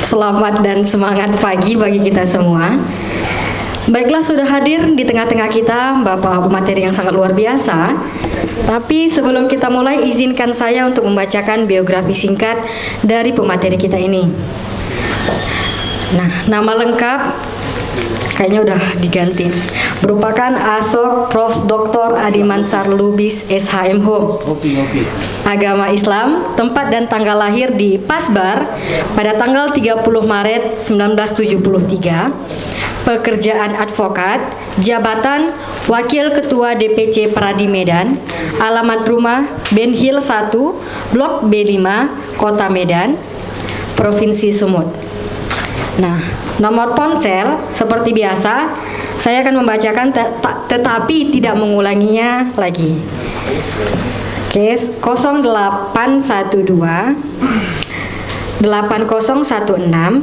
Selamat dan semangat pagi bagi kita semua. Baiklah, sudah hadir di tengah-tengah kita Bapak pemateri yang sangat luar biasa. Tapi sebelum kita mulai, izinkan saya untuk membacakan biografi singkat dari pemateri kita ini. Nah, nama lengkap kayaknya udah diganti. Merupakan Asok Prof. Dr. Adi Mansar Lubis SHM Hum. Agama Islam, tempat dan tanggal lahir di Pasbar pada tanggal 30 Maret 1973. Pekerjaan advokat, jabatan Wakil Ketua DPC Pradi Medan, alamat rumah Ben Hill 1, Blok B5, Kota Medan, Provinsi Sumut. Nah, nomor ponsel seperti biasa saya akan membacakan tetapi tidak mengulanginya lagi. Oke, 0812 8016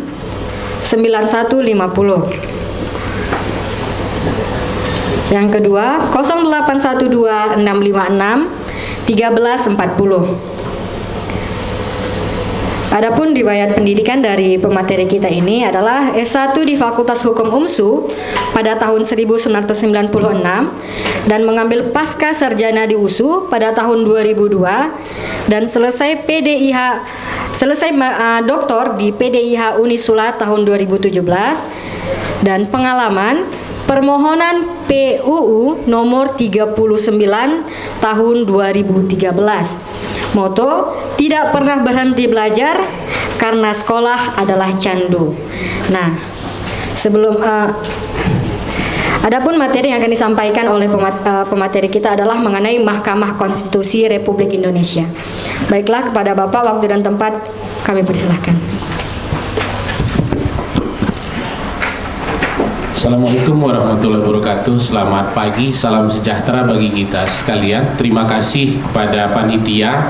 9150. Yang kedua 0812 656 1340. Adapun riwayat pendidikan dari pemateri kita ini adalah S1 di Fakultas Hukum UMSU pada tahun 1996 dan mengambil pasca sarjana di USU pada tahun 2002 dan selesai doktor di PDIH Unisula tahun 2017 dan pengalaman permohonan PUU nomor 39 tahun 2013. Moto, tidak pernah berhenti belajar karena sekolah adalah candu. Nah, sebelum adapun materi yang akan disampaikan oleh pemateri kita adalah mengenai Mahkamah Konstitusi Republik Indonesia. Baiklah, kepada Bapak waktu dan tempat kami persilahkan. Assalamualaikum warahmatullahi wabarakatuh. Selamat pagi, salam sejahtera bagi kita sekalian. Terima kasih kepada panitia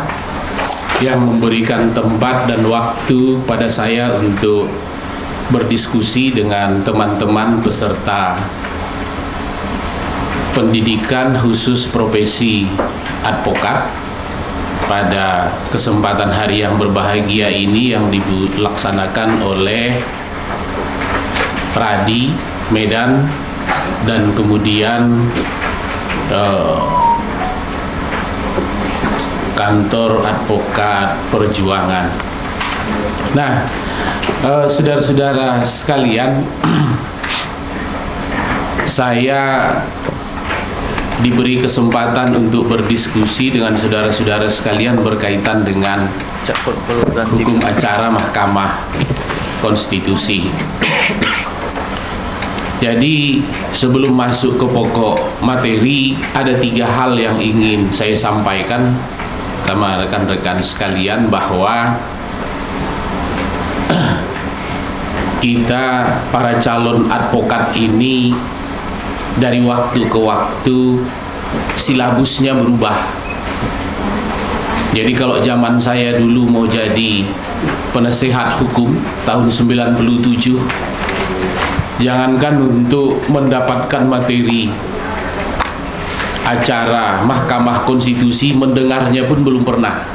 yang memberikan tempat dan waktu pada saya untuk berdiskusi dengan teman-teman peserta pendidikan khusus profesi advokat pada kesempatan hari yang berbahagia ini yang dilaksanakan oleh Pradi Medan dan kemudian Kantor Advokat Perjuangan. Nah, saudara-saudara sekalian, saya diberi kesempatan untuk berdiskusi dengan saudara-saudara sekalian berkaitan dengan hukum acara Mahkamah Konstitusi. Jadi sebelum masuk ke pokok materi, ada 3 hal yang ingin saya sampaikan sama rekan-rekan sekalian, bahwa kita para calon advokat ini dari waktu ke waktu silabusnya berubah. Jadi kalau zaman saya dulu mau jadi penasehat hukum tahun 97, jangankan untuk mendapatkan materi acara Mahkamah Konstitusi, mendengarnya pun belum pernah.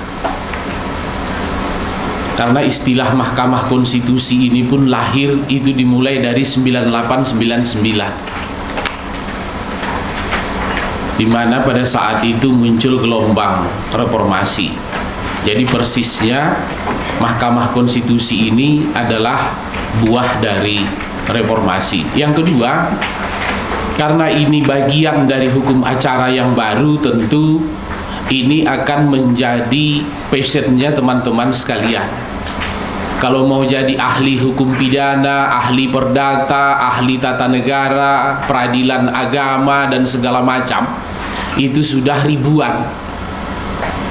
Karena istilah Mahkamah Konstitusi ini pun lahir itu dimulai dari 98-99, di mana pada saat itu muncul gelombang reformasi. Jadi persisnya Mahkamah Konstitusi ini adalah buah dari reformasi. Yang kedua, karena ini bagian dari hukum acara yang baru, tentu ini akan menjadi passionnya teman-teman sekalian. Kalau mau jadi ahli hukum pidana, ahli perdata, ahli tata negara, peradilan agama dan segala macam, itu sudah ribuan,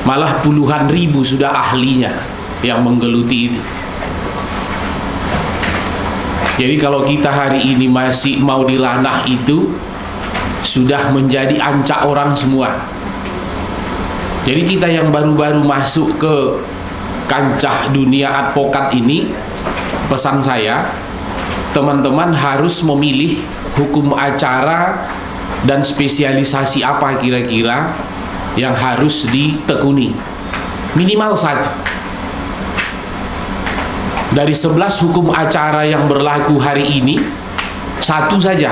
malah puluhan ribu sudah ahlinya yang menggeluti itu. Jadi kalau kita hari ini masih mau di ranah itu, sudah menjadi ancak orang semua. Jadi kita yang baru-baru masuk ke kancah dunia advokat ini, pesan saya, teman-teman harus memilih hukum acara dan spesialisasi apa kira-kira yang harus ditekuni. Minimal 1. Dari 11 hukum acara yang berlaku hari ini, satu saja.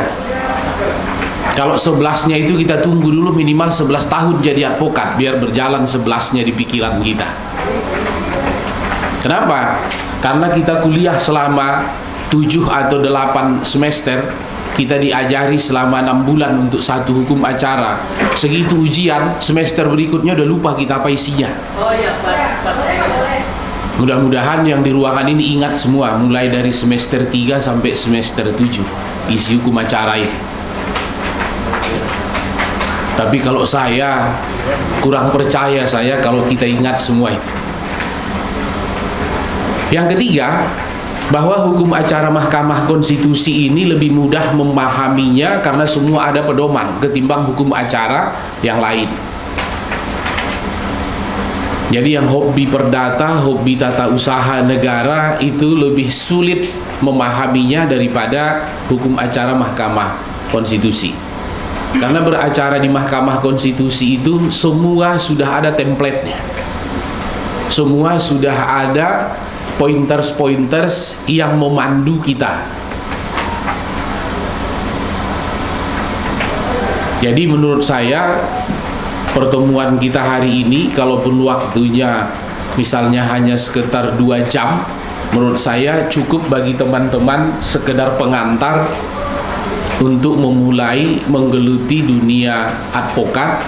Kalau 11-nya itu kita tunggu dulu minimal 11 tahun jadi advokat, biar berjalan 11-nya di pikiran kita. Kenapa? Karena kita kuliah selama 7 atau 8 semester, kita diajari selama 6 bulan untuk satu hukum acara. Segitu ujian, semester berikutnya udah lupa kita apa isinya. Mudah-mudahan yang di ruangan ini ingat semua, mulai dari semester 3 sampai semester 7, isi hukum acara itu. Tapi kalau saya kurang percaya saya kalau kita ingat semua itu. Yang ketiga, bahwa hukum acara Mahkamah Konstitusi ini lebih mudah memahaminya karena semua ada pedoman ketimbang hukum acara yang lain. Jadi yang hobi perdata, hobi tata usaha negara itu lebih sulit memahaminya daripada hukum acara Mahkamah Konstitusi. Karena beracara di Mahkamah Konstitusi itu semua sudah ada template-nya. Semua sudah ada pointers-pointers yang memandu kita. Jadi menurut saya pertemuan kita hari ini, kalaupun waktunya misalnya hanya sekitar 2 jam, menurut saya cukup bagi teman-teman sekedar pengantar untuk memulai menggeluti dunia advokat,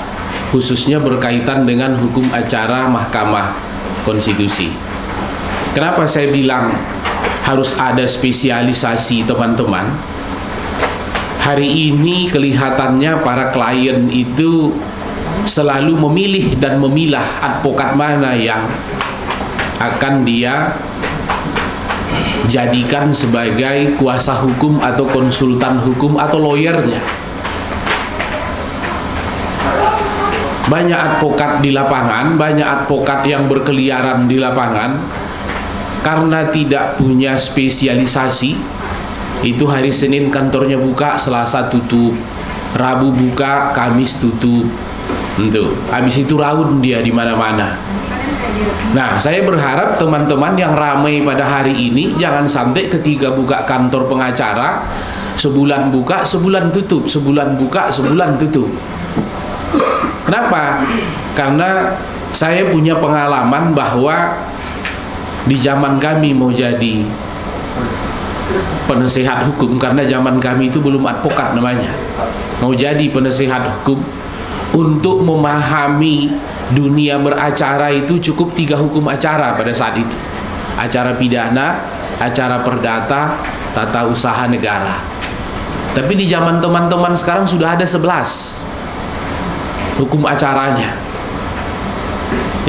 khususnya berkaitan dengan hukum acara Mahkamah Konstitusi. Kenapa saya bilang harus ada spesialisasi, teman-teman? Hari ini kelihatannya para klien itu selalu memilih dan memilah advokat mana yang akan dia jadikan sebagai kuasa hukum atau konsultan hukum atau lawyernya. Banyak advokat di lapangan, banyak advokat yang berkeliaran di lapangan karena tidak punya spesialisasi. Itu hari Senin kantornya buka, Selasa tutup, Rabu buka, Kamis tutup. Itu habis itu raun dia di mana-mana. Nah, saya berharap teman-teman yang ramai pada hari ini jangan sampai ketika buka kantor pengacara sebulan buka, sebulan tutup, sebulan buka, sebulan tutup. Kenapa? Karena saya punya pengalaman bahwa di zaman kami mau jadi penasehat hukum, karena zaman kami itu belum advokat namanya, mau jadi penasehat hukum, untuk memahami dunia beracara itu cukup 3 hukum acara pada saat itu: acara pidana, acara perdata, tata usaha negara. Tapi di zaman teman-teman sekarang sudah ada 11 hukum acaranya.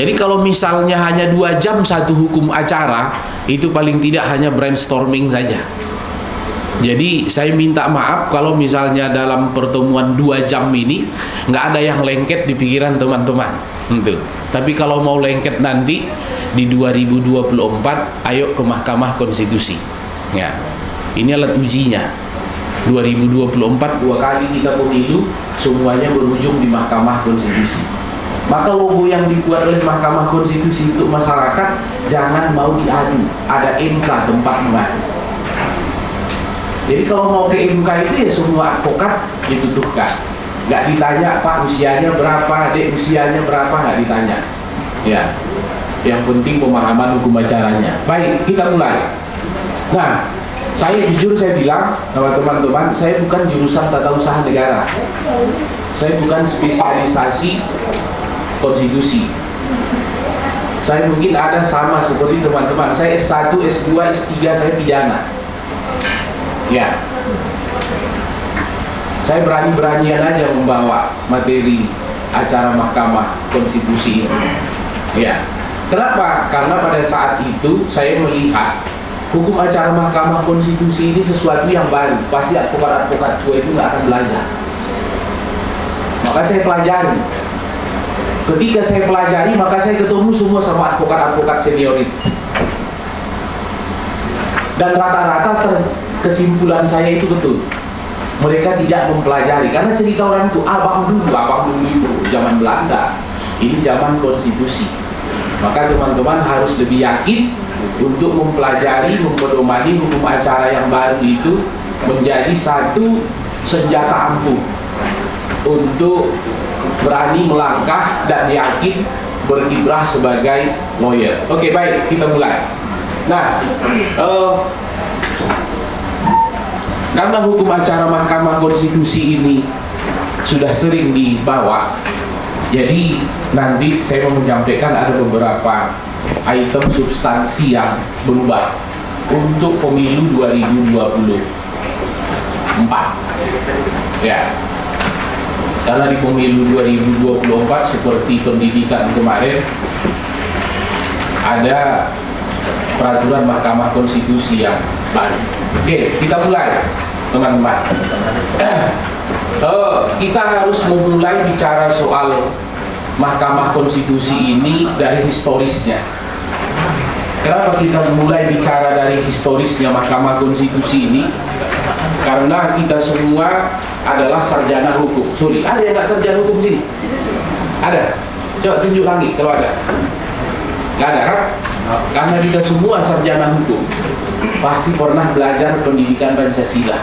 Jadi kalau misalnya hanya 2 jam satu hukum acara, itu paling tidak hanya brainstorming saja. Jadi saya minta maaf kalau misalnya dalam pertemuan 2 jam ini nggak ada yang lengket di pikiran teman-teman. Tapi kalau mau lengket nanti di 2024, ayo ke Mahkamah Konstitusi. Ya, ini alat ujinya. 2024 2 kali kita pemilu, semuanya berujung di Mahkamah Konstitusi. Maka logo yang dibuat oleh Mahkamah Konstitusi untuk masyarakat jangan mau diadu. Ada MK tempat mengadu. Jadi kalau mau ke MK itu ya semua advokat dibutuhkan. Nggak ditanya Pak usianya berapa, Dek usianya berapa, nggak ditanya. Ya, yang penting pemahaman hukum acaranya. Baik, kita mulai. Nah, saya jujur saya bilang sama teman-teman, saya bukan jurusan tata usaha negara. Saya bukan spesialisasi konstitusi. Saya mungkin ada sama seperti teman-teman. Saya S1, S2, S3 saya pidana. Ya, saya berani-beranian aja membawa materi acara Mahkamah Konstitusi ini. Ya, kenapa? Karena pada saat itu saya melihat hukum acara Mahkamah Konstitusi ini sesuatu yang baru. Pasti advokat-advokat tua itu nggak akan belajar. Maka saya pelajari. Ketika saya pelajari, maka saya ketemu semua sama advokat-advokat senior itu. Dan rata-rata kesimpulan saya itu betul. Mereka tidak mempelajari, karena cerita orang itu abang dulu itu zaman Belanda, ini zaman konstitusi. Maka teman-teman harus lebih yakin untuk mempelajari, mempedomani hukum acara yang baru itu menjadi satu senjata ampuh untuk berani melangkah dan yakin berkiprah sebagai lawyer. Oke, baik, kita mulai. Nah, karena hukum acara Mahkamah Konstitusi ini sudah sering dibawa, jadi nanti saya mau menyampaikan ada beberapa item substansi yang berubah untuk pemilu 2024. Ya, karena di pemilu 2024 seperti pendidikan kemarin ada peraturan Mahkamah Konstitusi yang baru. Oke, kita mulai, teman-teman. Kita harus memulai bicara soal Mahkamah Konstitusi ini dari historisnya. Kenapa kita mulai bicara dari historisnya Mahkamah Konstitusi ini? Karena kita semua adalah sarjana hukum. Sorry, ada yang nggak sarjana hukum sini? Ada? Coba tunjuk langit kalau ada. Nggak ada kan? Karena kita semua sarjana hukum, pasti pernah belajar pendidikan Pancasila.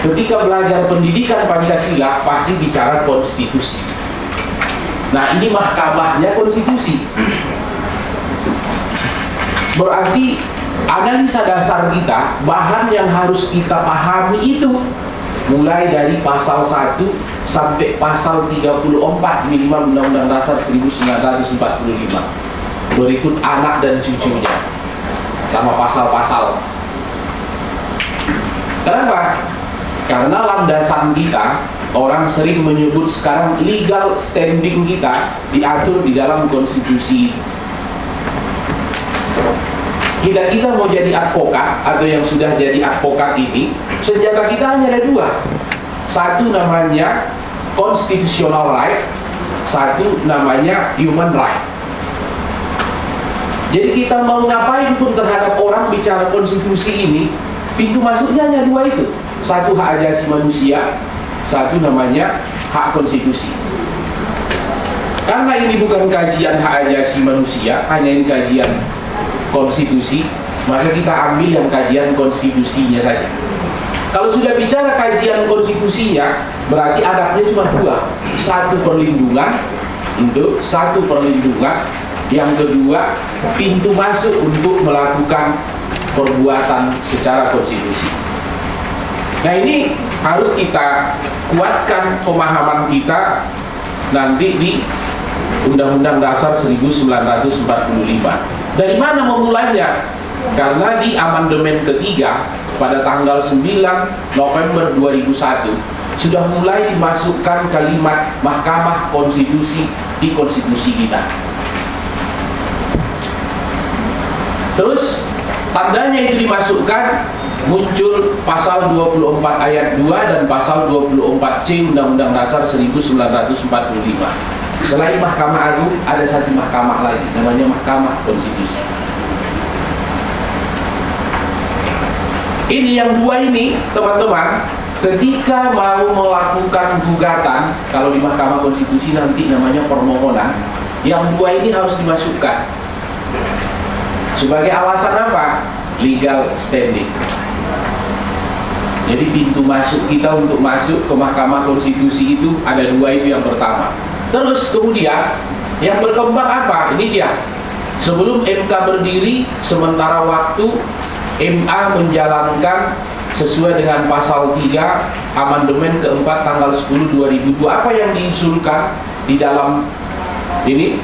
Ketika belajar pendidikan Pancasila, pasti bicara konstitusi. Nah, ini mahkamahnya konstitusi. Berarti analisa dasar kita, bahan yang harus kita pahami itu mulai dari pasal 1 sampai pasal 34 minimal Undang-Undang Dasar 1945. Berikut anak dan cucunya sama pasal-pasal. Kenapa? Karena landasan kita, orang sering menyebut sekarang legal standing kita diatur di dalam konstitusi. Kita mau jadi advokat atau yang sudah jadi advokat ini, senjata kita hanya ada dua. Satu namanya constitutional right, satu namanya human right. Jadi kita mau ngapain pun terhadap orang bicara konstitusi ini, pintu masuknya hanya dua itu. Satu hak asasi manusia, satu namanya hak konstitusi. Karena ini bukan kajian hak asasi manusia, hanya ini kajian konstitusi, maka kita ambil yang kajian konstitusinya saja. Kalau sudah bicara kajian konstitusinya, berarti adabnya cuma dua. Satu perlindungan, yang kedua pintu masuk untuk melakukan perbuatan secara konstitusi. Nah, ini harus kita kuatkan pemahaman kita nanti di Undang-Undang Dasar 1945. Dari mana memulainya? Karena di amandemen ketiga pada tanggal 9 November 2001 sudah mulai dimasukkan kalimat Mahkamah Konstitusi di konstitusi kita. Terus tandanya itu dimasukkan, muncul pasal 24 ayat 2 dan pasal 24C Undang-Undang Dasar 1945. Selain Mahkamah Agung, ada satu mahkamah lagi, namanya Mahkamah Konstitusi. Ini yang dua ini, teman-teman, ketika mau melakukan gugatan, kalau di Mahkamah Konstitusi nanti namanya permohonan, yang dua ini harus dimasukkan. Sebagai alasan apa? Legal standing. Jadi pintu masuk kita untuk masuk ke Mahkamah Konstitusi itu ada dua, itu yang pertama. Terus kemudian yang berkembang apa? Ini dia. Sebelum MK berdiri, sementara waktu MA menjalankan sesuai dengan pasal 3 amandemen keempat tanggal 10 2002. Apa yang diusulkan di dalam ini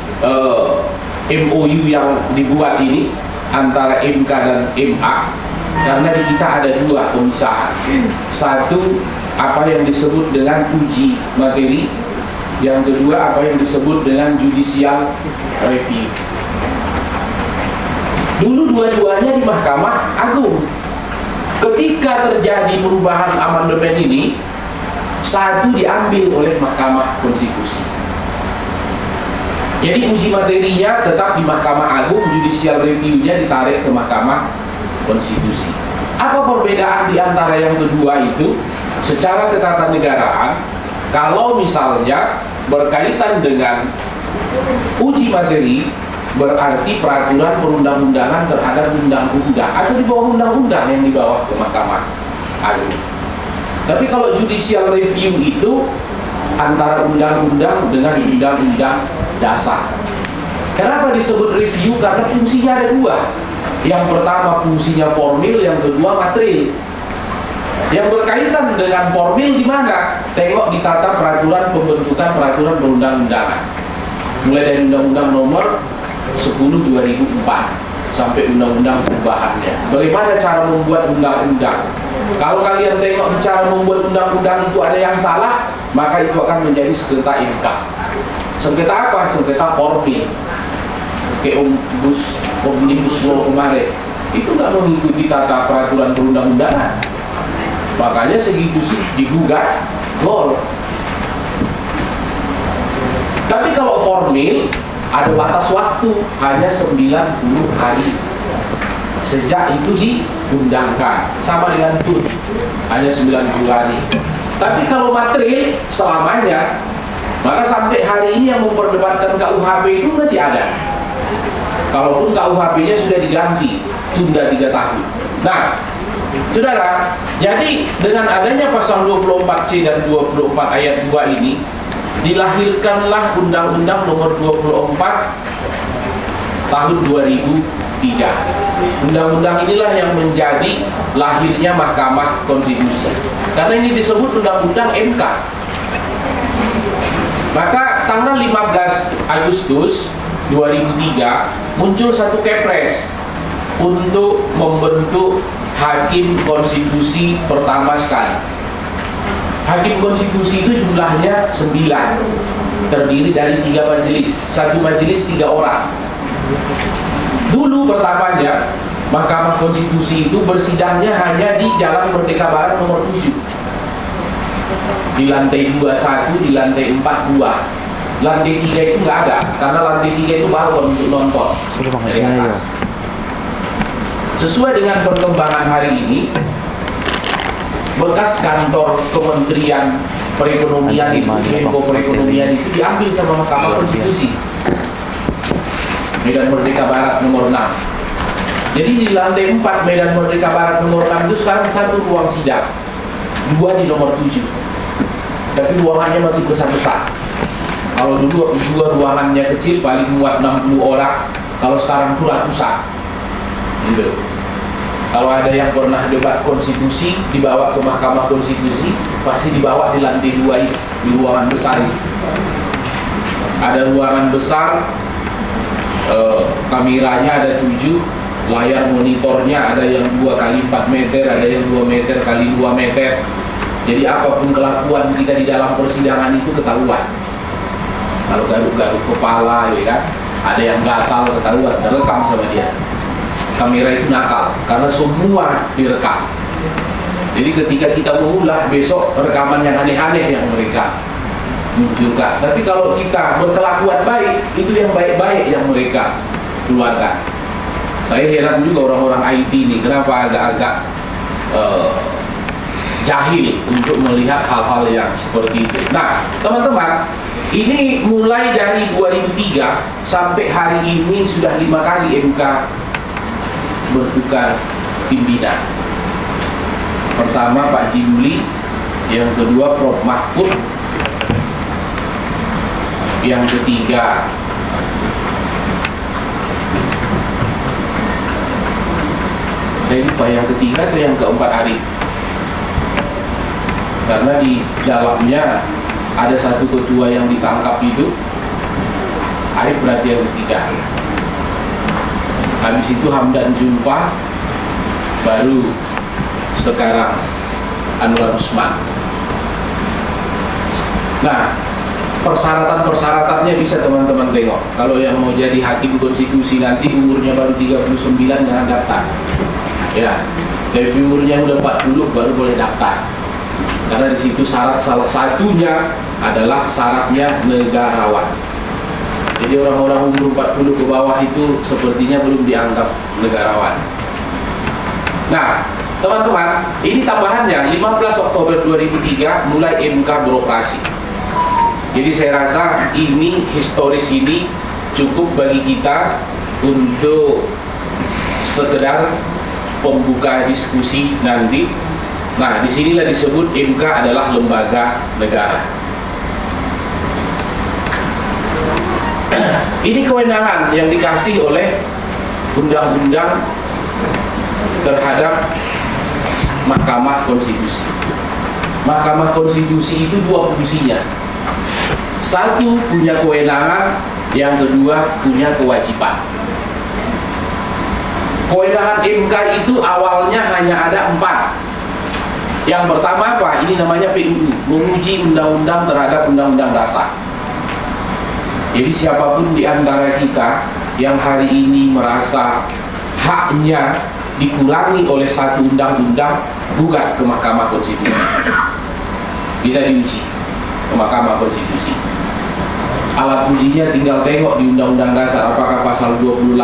MOU yang dibuat ini antara MK dan MA? Karena di kita ada dua pemisahan. Satu, apa yang disebut dengan uji materi. Yang kedua, apa yang disebut dengan judicial review. Dulu dua-duanya di Mahkamah Agung. Ketika terjadi perubahan amandemen ini, satu diambil oleh Mahkamah Konstitusi. Jadi uji materinya tetap di Mahkamah Agung, judicial review-nya ditarik ke Mahkamah Konstitusi. Apa perbedaan di antara yang kedua itu? Secara ketatanegaraan, kalau misalnya berkaitan dengan uji materi, berarti peraturan perundang-undangan terhadap undang-undang atau di bawah undang-undang yang dibawa ke Mahkamah Agung. Tapi kalau judicial review itu antara undang-undang dengan undang-undang dasar. Kenapa disebut review? Karena fungsinya ada dua. Yang pertama fungsinya formil, yang kedua material. Yang berkaitan dengan formil di mana? Tengok di tata peraturan pembentukan peraturan perundang-undangan. Mulai dari Undang-Undang Nomor 10/2004 sampai undang-undang perubahannya. Bagaimana cara membuat undang-undang? Kalau kalian tengok cara membuat undang-undang itu ada yang salah, maka itu akan menjadi sengketa MK. Sengketa apa? Sengketa formil. Kayak omnibus law kemarin, itu nggak mengikuti tata peraturan perundang-undangan. Makanya segitu sih digugat gol. Tapi kalau formil ada batas waktu hanya 90 hari sejak itu diundangkan, sama dengan TUT hanya 90 hari. Tapi kalau material selamanya, maka sampai hari ini yang memperdebatkan KUHP itu masih ada. Kalaupun KUHP-nya sudah diganti, tunda 3 tahun. Nah, saudara, jadi dengan adanya pasal 24C dan 24 ayat 2 ini, dilahirkanlah Undang-Undang Nomor 24 tahun 2003. Undang-undang inilah yang menjadi lahirnya Mahkamah Konstitusi. Karena ini disebut Undang-Undang MK. Maka tanggal 15 Agustus 2003 muncul satu kepres untuk membentuk Hakim Konstitusi pertama sekali. Hakim Konstitusi itu jumlahnya 9, terdiri dari 3 majelis, satu majelis 3 orang. Dulu pertamanya Mahkamah Konstitusi itu bersidangnya hanya di Jalan Merdeka Barat nomor 7, di lantai 21, di lantai 42. Lantai 3 itu nggak ada, karena lantai 3 itu balkon untuk nonton dari atas. Sesuai dengan perkembangan hari ini, bekas kantor Kementerian Perekonomian itu, Menko Perekonomian itu diambil sama Mahkamah Konstitusi. Medan Merdeka Barat nomor 6. Jadi di lantai 4 Medan Merdeka Barat nomor 6 itu sekarang satu ruang sidang, 2 di nomor 7. Tapi ruangannya makin besar-besar. Kalau dulu 2 ruangannya kecil paling muat 60 orang, kalau sekarang itu ratusan. Gitu. Kalau ada yang pernah debat konstitusi dibawa ke Mahkamah Konstitusi, pasti dibawa di lantai 2 itu, di ruangan besar itu. Ada ruangan besar, kameranya ada 7, layar monitornya ada yang 2 kali 4 meter, ada yang 2 meter kali 2 meter. Jadi apapun kelakuan kita di dalam persidangan itu ketahuan. Kalau garuk-garuk kepala, ya kan, ada yang gatal ketahuan, terekam sama dia. Kamera itu nakal, karena semua direkam. Jadi ketika kita mengulah besok rekaman yang aneh-aneh yang mereka munculkan. Tapi kalau kita berkelakuan baik, itu yang baik-baik yang mereka keluarkan. Saya heran juga orang-orang IT ini, kenapa agak-agak jahil untuk melihat hal-hal yang seperti itu. Nah, teman-teman, ini mulai dari 2003 sampai hari ini sudah 5 kali MK bertukar pimpinan. Pertama Pak Jimli, yang kedua Prof Mahfud, yang ketiga saya lupa yang ketiga atau yang keempat Arif. Karena di dalamnya ada satu ketua yang ditangkap itu, Arif berarti yang ketiga. Habis itu Hamdan Zulfa, baru sekarang Anwar Usman. Nah, persyaratan-persyaratannya bisa teman-teman tengok. Kalau yang mau jadi hakim konstitusi nanti umurnya baru 39 jangan daftar. Ya, dari umurnya udah 40 baru boleh daftar. Karena di situ syarat salah satunya adalah syaratnya negarawan. Jadi orang-orang umur 40 ke bawah itu sepertinya belum dianggap negarawan. Nah, teman-teman, ini tambahannya 15 Oktober 2003 mulai MK beroperasi. Jadi saya rasa ini historis ini cukup bagi kita untuk sekedar pembuka diskusi nanti. Nah, disinilah disebut MK adalah lembaga negara. Ini kewenangan yang dikasih oleh undang-undang terhadap Mahkamah Konstitusi. Mahkamah Konstitusi itu dua fungsinya. Satu, punya kewenangan, yang kedua punya kewajiban. Kewenangan MK itu awalnya hanya ada 4. Yang pertama apa? Ini namanya PUU, menguji undang-undang terhadap undang-undang dasar. Jadi siapapun di antara kita yang hari ini merasa haknya dikurangi oleh satu undang-undang, gugat ke Mahkamah Konstitusi. Bisa diuji ke Mahkamah Konstitusi. Alat ujinya tinggal tengok di undang-undang dasar, apakah pasal 28,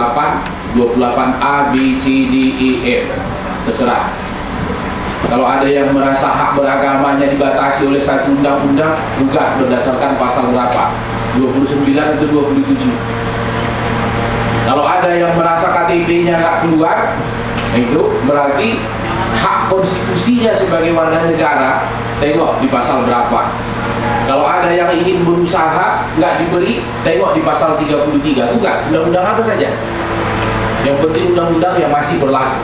28A, B, C, D, E, F. Terserah. Kalau ada yang merasa hak beragamanya dibatasi oleh satu undang-undang, gugat berdasarkan pasal berapa? 29 atau 27. Kalau ada yang merasa KTP-nya nggak keluar, itu berarti hak konstitusinya sebagai warga negara, tengok di pasal berapa. Kalau ada yang ingin berusaha nggak diberi, tengok di pasal 33. Bukan, undang-undang apa saja. Yang penting undang-undang yang masih berlaku.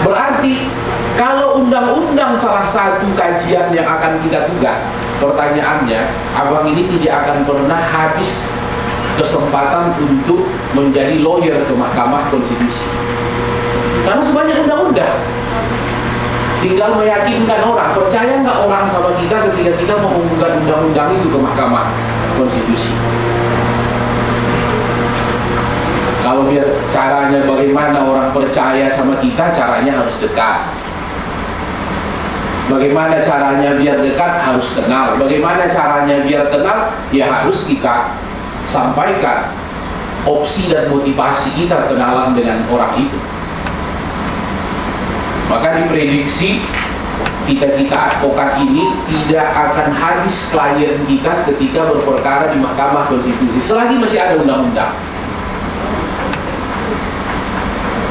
Berarti kalau undang-undang salah satu kajian yang akan kita gugat, pertanyaannya, abang ini tidak akan pernah habis kesempatan untuk menjadi lawyer ke Mahkamah Konstitusi. Karena sebanyak undang-undang. Tinggal meyakinkan orang, percaya nggak orang sama kita ketika kita mau menggugat undang-undang itu ke Mahkamah Konstitusi. Kalau biar caranya bagaimana orang percaya sama kita, caranya harus dekat. Bagaimana caranya biar dekat, harus kenal. Bagaimana caranya biar kenal, ya harus kita sampaikan opsi dan motivasi kita kenalan dengan orang itu. Maka diprediksi kita advokat ini tidak akan habis klien kita ketika berperkara di Mahkamah Konstitusi selagi masih ada undang-undang.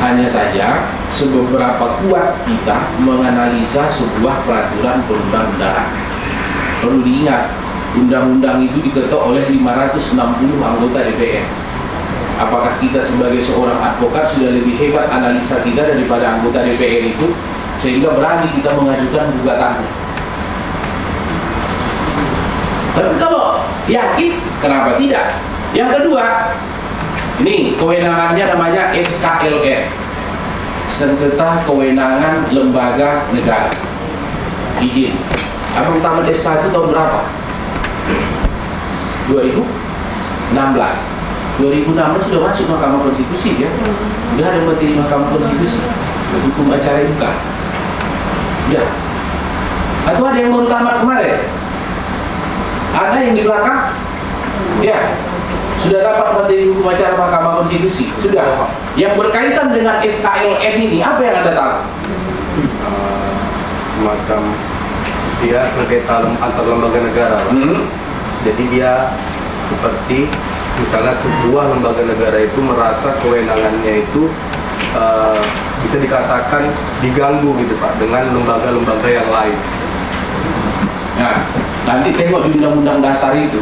Hanya saja seberapa kuat kita menganalisa sebuah peraturan perundang-undangan. Perlu diingat, undang-undang itu diketok oleh 560 anggota DPR. Apakah kita sebagai seorang advokat sudah lebih hebat analisa kita daripada anggota DPR itu, sehingga berani kita mengajukan gugatannya? Tapi kalau yakin, kenapa tidak? Yang kedua, ini kewenangannya namanya SKLN, sengketa kewenangan lembaga negara. Izin. Abang tamat S1 tahun berapa? 2016. 2016 sudah masuk Mahkamah Konstitusi ya. Sudah ada materi Mahkamah Konstitusi, hukum acara bukan? Ya. Atau ada yang baru tamat kemarin? Ada yang di belakang? Ya. Sudah dapat materi hukum acara Mahkamah Konstitusi? Sudah. Yang berkaitan dengan SKLN ini, apa yang Anda tahu? Semacam dia sengketa antar lembaga negara. Jadi dia seperti misalnya sebuah lembaga negara itu merasa kewenangannya itu bisa dikatakan diganggu gitu Pak dengan lembaga-lembaga yang lain. Nah, nanti tengok di Undang-Undang Dasar itu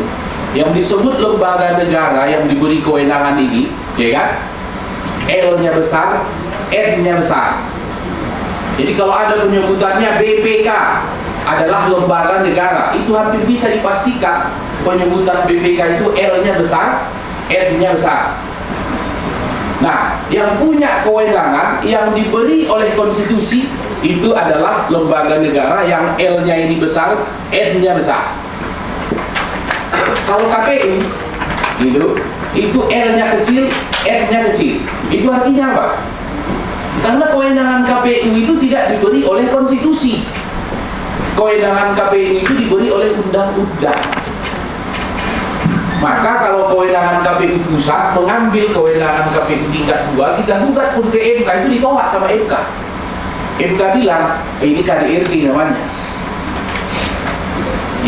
yang disebut lembaga negara yang diberi kewenangan ini, ya kan? L-nya besar, N-nya besar. Jadi kalau ada penyebutannya BPK adalah lembaga negara, itu hampir bisa dipastikan penyebutan BPK itu L-nya besar, N-nya besar. Nah, yang punya kewenangan yang diberi oleh konstitusi itu adalah lembaga negara yang L-nya ini besar, N-nya besar. Kalau KPU itu L-nya kecil, N-nya kecil. Itu artinya apa? Karena kewenangan KPU itu tidak diberi oleh konstitusi. Kewenangan KPU itu diberi oleh undang-undang. Maka kalau kewenangan KPU pusat mengambil kewenangan KPU tingkat 2, kita gugat pun ke MK, itu ditolak sama MK. MK bilang, ini KDRT namanya.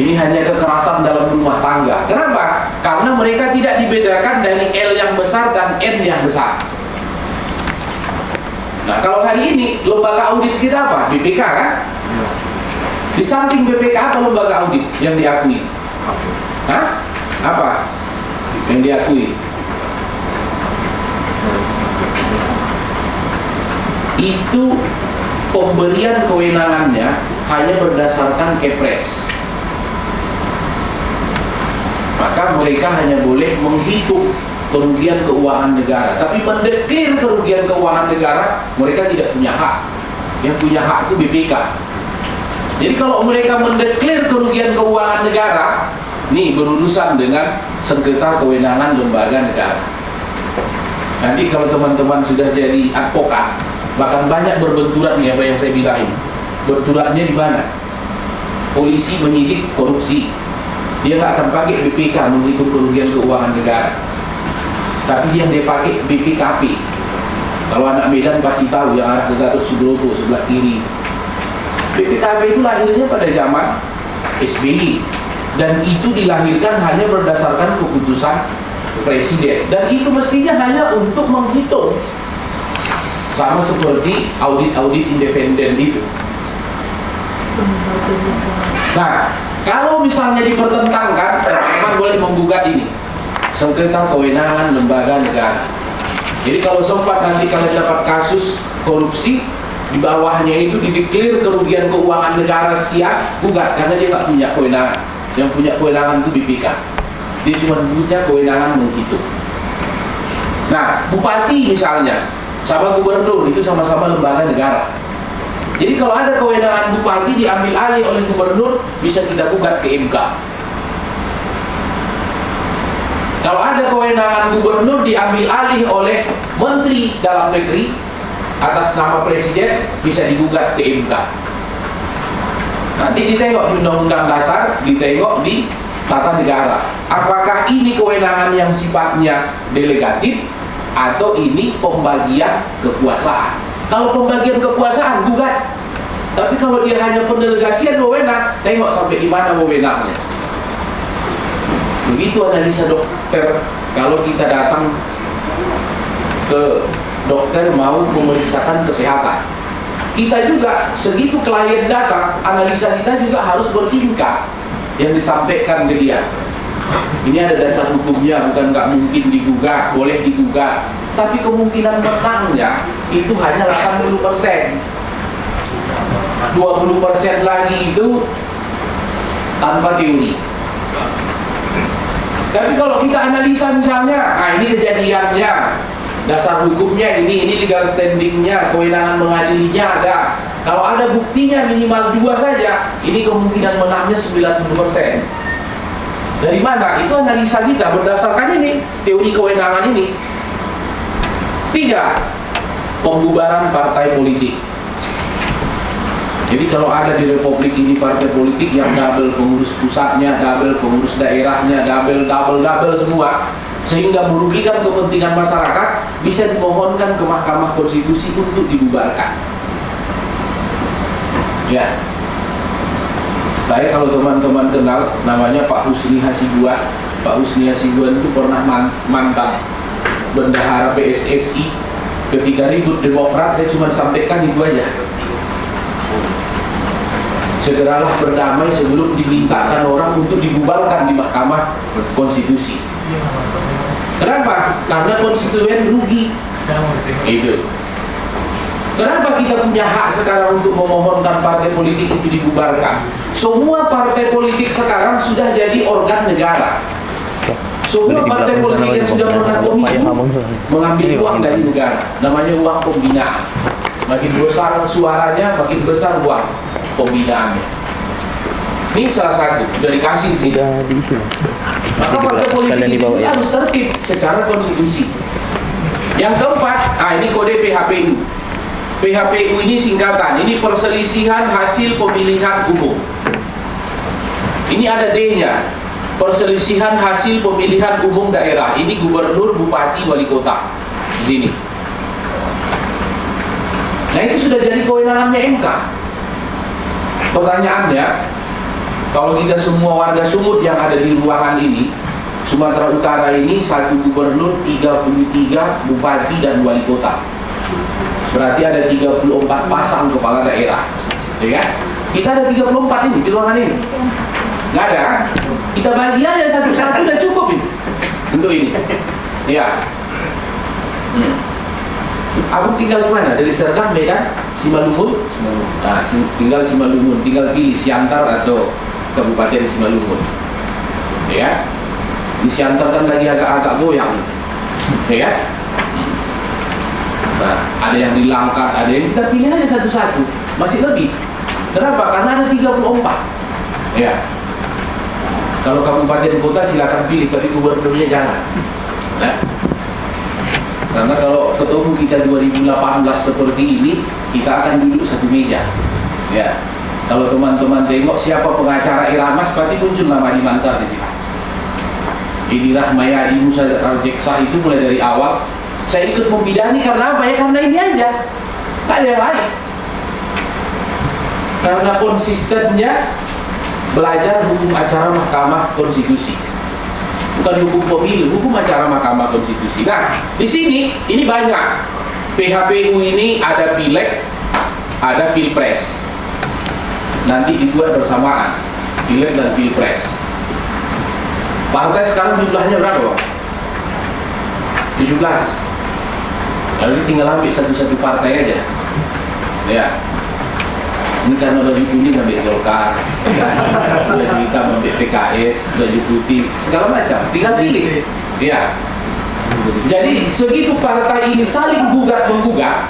Ini hanya kekerasan dalam rumah tangga. Kenapa? Karena mereka tidak dibedakan dari L yang besar dan N yang besar. Nah, kalau hari ini lembaga audit kita apa? BPK kan? Di samping BPK apa lembaga audit yang diakui? Hah? Apa yang diakui? Itu pemberian kewenangannya hanya berdasarkan Kepres. Maka mereka hanya boleh menghitung kerugian keuangan negara, tapi mendeklir kerugian keuangan negara mereka tidak punya hak. Yang punya hak itu BPK. Jadi kalau mereka mendeklir kerugian keuangan negara, nih berurusan dengan sengketa kewenangan lembaga negara. Nanti kalau teman-teman sudah jadi advokat, bahkan banyak berbenturan nih apa yang saya bilang ini. Benturannya di mana? Polisi menyidik korupsi, dia nggak akan pakai BPK menghitung kerugian keuangan negara, tapi yang dia pakai BPKP. Kalau anak Medan pasti tahu yang arah ke Gatot Subroto sebelah kiri. BPKP itu lahirnya pada zaman SBY, dan itu dilahirkan hanya berdasarkan keputusan presiden, dan itu mestinya hanya untuk menghitung, sama seperti audit-audit independen itu. Nah, kalau misalnya dipertentangkan, teman boleh menggugat ini sengketa kewenangan lembaga negara. Jadi kalau sempat nanti kalian dapat kasus korupsi, di bawahnya itu dideklir kerugian keuangan negara sekian, gugat, karena dia nggak punya kewenangan. Yang punya kewenangan itu BPK. Dia cuma punya kewenangan menghitung. Nah, bupati misalnya sama gubernur itu sama-sama lembaga negara. Jadi kalau ada kewenangan bupati diambil alih oleh gubernur, bisa kita gugat ke MK. Kalau ada kewenangan gubernur diambil alih oleh menteri dalam negeri atas nama presiden, bisa digugat ke MK. Nanti ditengok di Undang-Undang Dasar, ditengok di Tata Negara. Apakah ini kewenangan yang sifatnya delegatif atau ini pembagian kekuasaan? Kalau pembagian kekuasaan, gugat. Tapi kalau dia hanya pendelegasian wewenang, tengok sampai di mana wewenangnya. Begitu analisa dokter. Kalau kita datang ke dokter mau memeriksakan kesehatan, kita juga segitu klien datang, analisa kita juga harus bertingkat yang disampaikan ke dia. Ini ada dasar hukumnya, bukan nggak mungkin digugat, boleh digugat. Tapi kemungkinan menangnya itu hanya 80%. 20% lagi itu tanpa teori. Tapi kalau kita analisa misalnya, ini kejadiannya, dasar hukumnya ini legal standingnya, kewenangan mengadilinya ada. Kalau ada buktinya minimal 2 saja, ini kemungkinan menangnya 90%. Dari mana? Itu analisa kita berdasarkan ini, teori kewenangan ini. 3, pembubaran partai politik. Jadi kalau ada di Republik ini partai politik yang double pengurus pusatnya, double pengurus daerahnya, double semua, sehingga merugikan kepentingan masyarakat, bisa dimohonkan ke Mahkamah Konstitusi untuk dibubarkan. Ya. Saya kalau teman-teman kenal, namanya Pak Husni Hasibuan. Pak Husni Hasibuan itu pernah mantan bendahara PSSI. Ketika ribut Demokrat, saya cuma sampaikan itu aja. Segeralah berdamai sebelum dimintakan orang untuk dibubarkan di Mahkamah Konstitusi. Kenapa? Karena konstituen rugi. Itu. Kenapa kita punya hak sekarang untuk memohonkan partai politik itu dibubarkan? Semua partai politik sekarang sudah jadi organ negara. Semua partai politik yang sudah pernah pemilu mengambil uang dari negara, namanya uang pembinaan. Makin besar suaranya, makin besar uang pembinaannya. Ini salah satu, sudah dikasih sih. Maka partai politik itu harus tertib secara konstitusi. Yang keempat, ini kode PHPU. PHPU ini singkatan, ini perselisihan hasil pemilihan umum. Ini ada D-nya, perselisihan hasil pemilihan umum daerah. Ini gubernur, bupati, wali kota. Di sini. Nah itu sudah jadi kewenangannya MK. Pertanyaannya, Kalau kita semua warga Sumut yang ada di ruangan ini, Sumatera Utara ini 1 gubernur, 33 bupati dan wali kota. Berarti ada 34 pasang kepala daerah, ya kan? Kita ada 34 ini di ruangan ini. Nggak ada kan? Kita bagi aja satu-satu udah cukup ini untuk ini. Ya. Aku tinggal di mana? Dari Serdang, Medan, Simalungun. Nah, tinggal Simalungun, tinggal pilih Siantar atau Kabupaten Simalungun. Ya. Di Siantar kan lagi agak-agak goyang. Ya. Nah, ada yang di Langkat, ada yang kita pilih aja satu-satu. Masih lebih. Kenapa? Karena ada 34. Ya. Kalau kabupaten kota silakan pilih, tapi gubernurnya jangan. Nah. Karena kalau ketemu kita 2018 seperti ini, kita akan duduk satu meja. Ya. Kalau teman-teman tengok siapa pengacara Iramas, pasti muncul nama di Mansar di sini. Ini Rahmayadi Musa Rajeksa itu mulai dari awal saya ikut membidani karena apa ya? Karena ini aja. Tak ada yang lain. Karena konsistennya belajar hukum acara Mahkamah Konstitusi. Bukan hukum pemilu, hukum acara Mahkamah Konstitusi. Nah, di sini ini banyak. PHPU ini ada pileg, ada pilpres. Nanti dibuat bersamaan, pileg dan pilpres. Partai sekarang jumlahnya berapa? 17. Lalu tinggal ambil satu-satu partai aja. Ya. Ini karena baju kuning ambil Golkar, baju hitam ambil PKS, baju putih, segala macam. Tinggal pilih. Ya. Jadi segitu partai ini saling gugat-menggugat,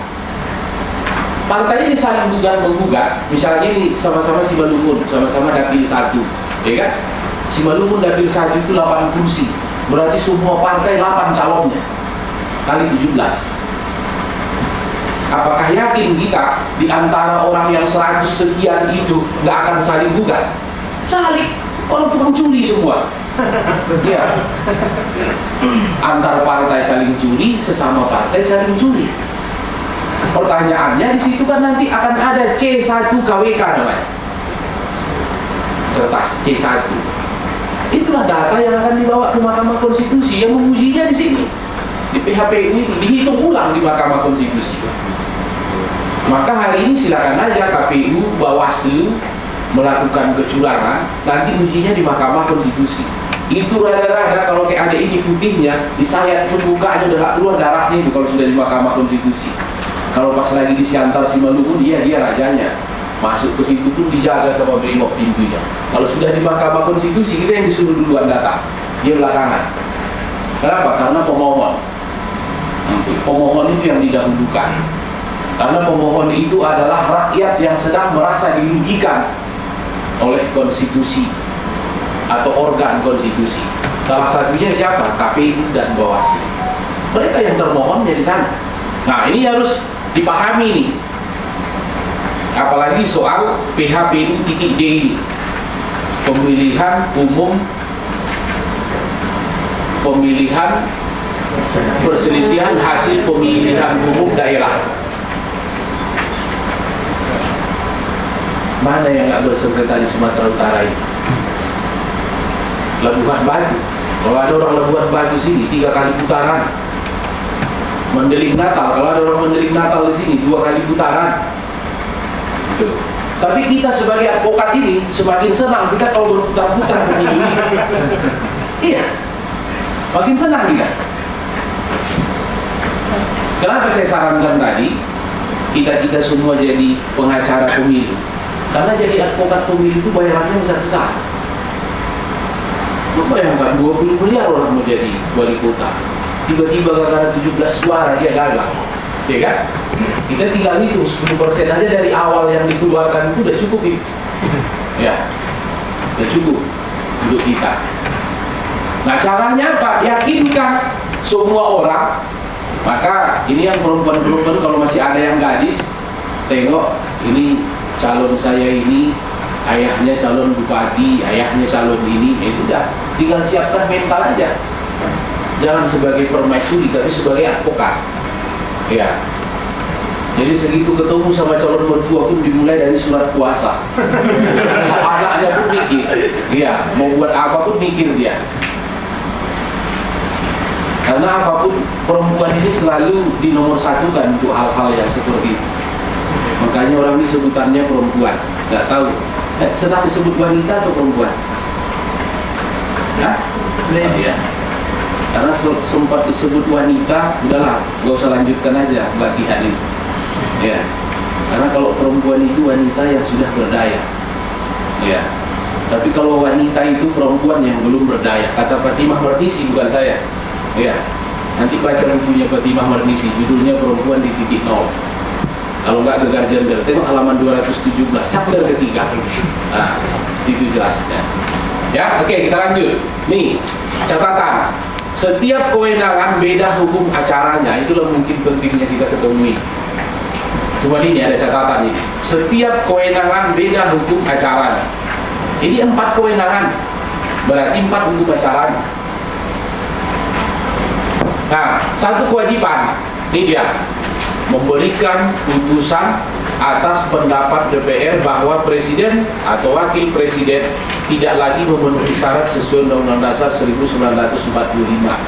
partai ini saling gugat-menggugat. Misalnya ini sama-sama Simalungun, sama-sama dapil 1, ya kan? Simalungun dapil 1 itu 8 kursi. Berarti semua partai 8 calonnya kali 17. Apakah yakin kita di antara orang yang 100 sekian itu nggak akan saling gugat? Saling, orang tukang curi semua. Ya, antar partai saling curi, sesama partai saling curi. Pertanyaannya di situ kan nanti akan ada C1 KWK namanya, kertas C1. Itulah data yang akan dibawa ke Mahkamah Konstitusi yang mengujinya di sini. Di PHPU itu dihitung ulang di Mahkamah Konstitusi. Maka hari ini silakan aja KPU, Bawaslu melakukan kecurangan, nanti ujinya di Mahkamah Konstitusi. Itu rada-rada kalau kayak ada ini putihnya, disayat pun bukanya udah gak keluar darahnya itu kalau sudah di Mahkamah Konstitusi. Kalau pas lagi di Siantar Simalungun, dia rajanya. Masuk ke situ pun dijaga sama Brimob pintunya. Kalau sudah di Mahkamah Konstitusi, kita yang disuruh duluan datang, dia belakangan. Kenapa? Karena pemohon. Pemohon itu yang didahulukan. Karena pemohon itu adalah rakyat yang sedang merasa dirugikan oleh konstitusi atau organ konstitusi. Salah satunya siapa? KPU dan Bawaslu. Mereka yang termohonnya di sana. Nah, ini harus dipahami nih. Apalagi soal PHPU.D ini. Pemilihan umum, pemilihan perselisihan hasil pemilihan umum daerah. Mana yang nggak bersekretaris Sumatera Utara ini? Labuhan Batu. Kalau ada orang Labuhan Batu sini 3 kali putaran. Mendeling Natal. Kalau ada orang mendeling Natal di sini 2 kali putaran. Gitu. Tapi kita sebagai advokat ini semakin senang kita kalau berputar-putar pemilu ini. Iya. Makin senang kita. Kenapa saya sarankan tadi kita semua jadi pengacara pemilu? Karena jadi advokat pemilu itu bayarannya besar-besar. Lu bayangkan 20 miliar orang mau jadi wali kota, tiba-tiba gara-gara 17 suara dia gagal, ya kan? Kita tinggal hitung 10% aja dari awal yang dikeluarkan itu udah cukup itu. Ya, udah cukup untuk kita. Nah, caranya apa? Yakinkan semua orang. Maka ini yang perempuan-perempuan kalau masih ada yang gadis, tengok ini calon saya ini, ayahnya calon bupati, ayahnya calon ini, sudah, tinggal siapkan mental aja. Jangan sebagai permaisuri, tapi sebagai advokat. Ya. Jadi segitu ketemu sama calon mertua pun dimulai dari surat puasa. Anaknya pun mikir, iya, mau buat apa pun mikir dia. Karena apapun perempuan ini selalu dinomorsatukan untuk hal-hal yang seperti itu. Makanya orang ini sebutannya perempuan. Nggak tahu, sedang disebut wanita atau perempuan? Hah? Iya. Karena sempat disebut wanita, udahlah, nggak usah lanjutkan aja latihan ini. Ya, karena kalau perempuan itu wanita yang sudah berdaya. Ya, tapi kalau wanita itu perempuan yang belum berdaya. Kata Fatimah Marnisi, bukan saya. Ya, nanti baca bukunya Fatimah Marnisi, judulnya Perempuan di Titik Nol. Kalau nggak gegar gender, tengok halaman 217, chapter ketiga. Nah, situ jelasnya. Ya, oke, kita lanjut. Nih, catatan. Setiap kewenangan beda hukum acaranya. Itulah mungkin pentingnya kita ketemui. Cuma ini ada catatan ini. Setiap kewenangan beda hukum acaranya. Ini 4 kewenangan, berarti 4 hukum acaranya. Nah, satu kewajiban, ini dia, memberikan putusan atas pendapat DPR bahwa presiden atau wakil presiden tidak lagi memenuhi syarat sesuai Undang-Undang Dasar 1945.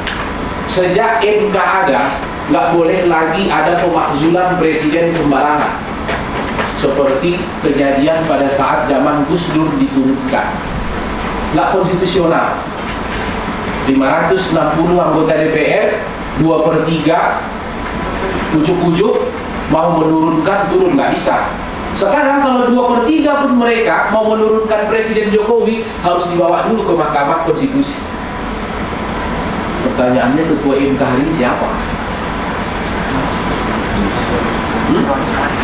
Sejak MK ada, nggak boleh lagi ada pemakzulan presiden sembarangan, seperti kejadian pada saat zaman Gus Dur diturunkan. Nggak konstitusional. 560 anggota DPR, 2/3 ujuk-ujuk mau menurunkan, turun, nggak bisa. Sekarang kalau 2/3 pun mereka mau menurunkan Presiden Jokowi, harus dibawa dulu ke Mahkamah Konstitusi. Pertanyaannya, ketua MK hari ini siapa?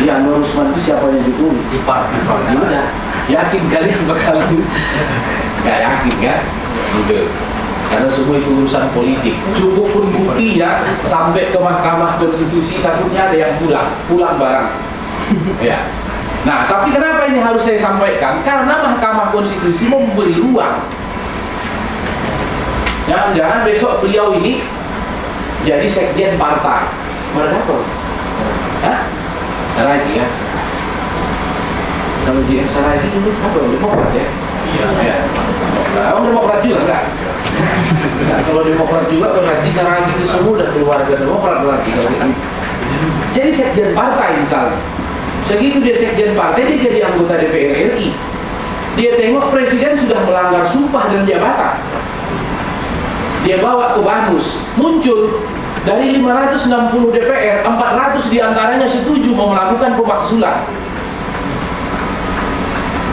Ya, Nur Usman itu siapanya Jokowi? Udah, yakin kalian bakal nggak yakin kan? Udah. Karena semua itu urusan politik. Cukup pun buktinya sampai ke Mahkamah Konstitusi, takutnya ada yang pulang barang. Ya. Nah, tapi kenapa ini harus saya sampaikan? Karena Mahkamah Konstitusi memberi ruang. Jangan-jangan besok beliau ini jadi sekjen partai. Mana dapat? Hah? Saragi ya? Kalau dia Saragi dulu apa? Demokrat ya? Iya. Nah, Demokrat juga enggak? Nah, kalau Demokrat juga berarti Saragi itu semua udah keluarga Demokrat berarti. Jadi sekjen partai misalnya. Segitu dia sekjen partai, dia jadi anggota DPR RI. Dia tengok presiden sudah melanggar sumpah dan jabatan. Dia bawa ke Bamus, muncul dari 560 DPR, 400 diantaranya setuju mau melakukan pemakzulan.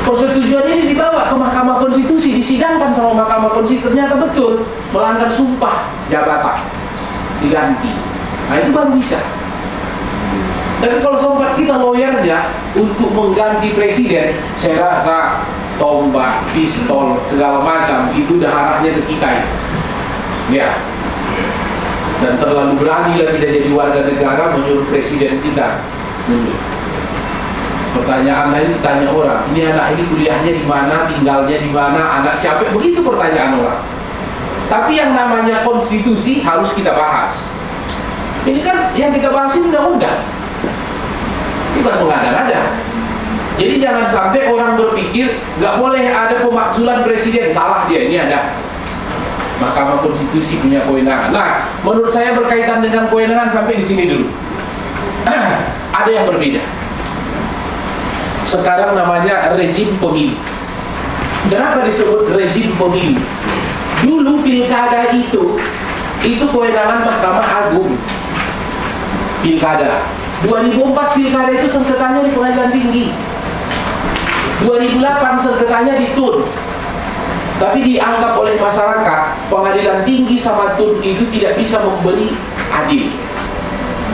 Persetujuan ini dibawa ke Mahkamah Konstitusi, disidangkan sama Mahkamah Konstitusi, ternyata betul melanggar sumpah jabatan, diganti. Nah, itu baru bisa. Tapi kalau sempat kita lawyernya untuk mengganti presiden, saya rasa tombak, pistol, segala macam itu udah arahnya ke kita ini. Ya. Dan terlalu berani lah tidak jadi warga negara menyuruh presiden kita mundur. Pertanyaan lain ditanya orang, ini anak ini kuliahnya di mana, tinggalnya di mana, anak siapa, begitu pertanyaan orang. Tapi yang namanya konstitusi harus kita bahas. Ini kan yang kita bahas ini undang-undang, bukan mengada-ngada. Jadi jangan sampai orang berpikir nggak boleh ada pemakzulan presiden, salah dia, ini ada. Mahkamah Konstitusi punya kewenangan. Nah, menurut saya berkaitan dengan kewenangan sampai di sini dulu. Ada yang berbeda. Sekarang namanya rejim pemilu. Kenapa disebut rejim pemilu? Dulu pilkada itu kewenangan Mahkamah Agung. Pilkada 2004 pilkada itu sengketanya di Pengadilan Tinggi. 2008 sengketanya di TUN. Tapi dianggap oleh masyarakat Pengadilan Tinggi sama TUN itu tidak bisa memberi adil.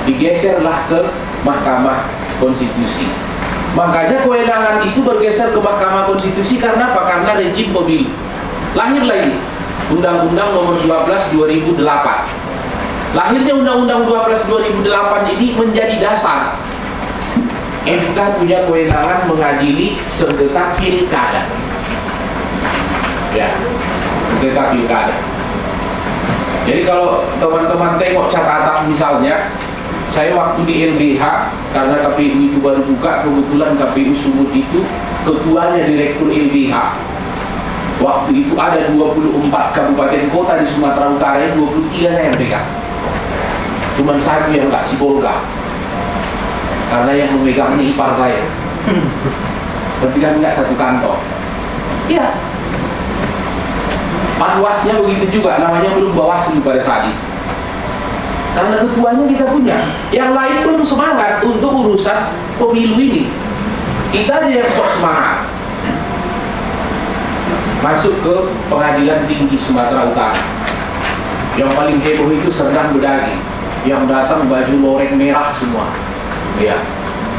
Digeserlah ke Mahkamah Konstitusi. Makanya kewenangan itu bergeser ke Mahkamah Konstitusi karena apa? Karena rejim pemilu. Lahirlah ini Undang-Undang Nomor 12 2008. Lahirnya Undang-Undang 12 2008 ini menjadi dasar MK punya kewenangan mengadili sengketa pilkada. Ya, sengketa pilkada. Jadi kalau teman-teman tengok catatan misalnya, Saya waktu di LBH, karena KPU itu baru buka, kebetulan KPU Sumut itu ketuanya direktur LBH. Waktu itu ada 24 kabupaten kota di Sumatera Utara, 23 saya yang pegang. Cuman satu yang nggak Sibolga, karena yang memegangnya ipar saya. Tapi kan nggak satu kantor. Iya. Panwasnya begitu juga, namanya belum Bawaslu pada saat itu. Karena ketuanya kita punya, yang lain belum semangat untuk urusan pemilu ini. Kita aja yang sok semangat. Masuk ke Pengadilan Tinggi Sumatera Utara. Yang paling heboh itu Serdang Bedagi, yang datang baju loreng merah semua. Ya,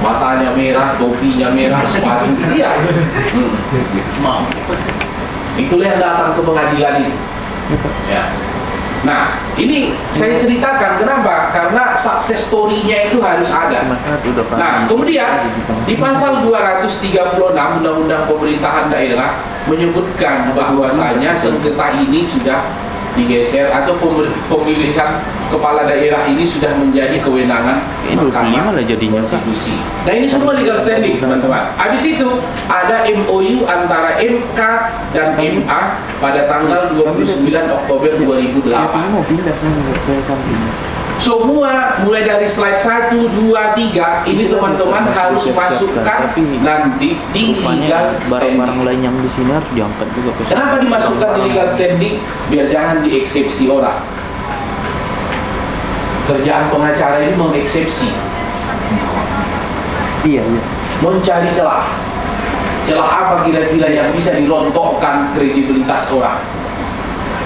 matanya merah, topinya merah, sepatu. Iya. Itulah yang datang ke pengadilan ini. Ya. Nah, ini saya ceritakan kenapa? Karena success story-nya itu harus ada. Nah, kemudian di pasal 236 Undang-Undang Pemerintahan Daerah menyebutkan bahwasanya sengketa ini sudah digeser atau pemilihan kepala daerah ini sudah menjadi kewenangan Mahkamah Konstitusi. Nah, ini semua legal standing, teman-teman. Habis itu ada MOU antara MK dan MA pada tanggal 29 Oktober 2008. Semua mulai dari slide 1, 2, 3 ini teman-teman harus masukkan nanti di legal standing. Barang lain yang di sini harus diangkat juga. Kenapa dimasukkan di legal standing? Biar jangan dieksepsi orang. Kerjaan pengacara ini mengeksepsi. Iya. Mencari celah. Celah apa kira-kira yang bisa dirontokkan kredibilitas orang?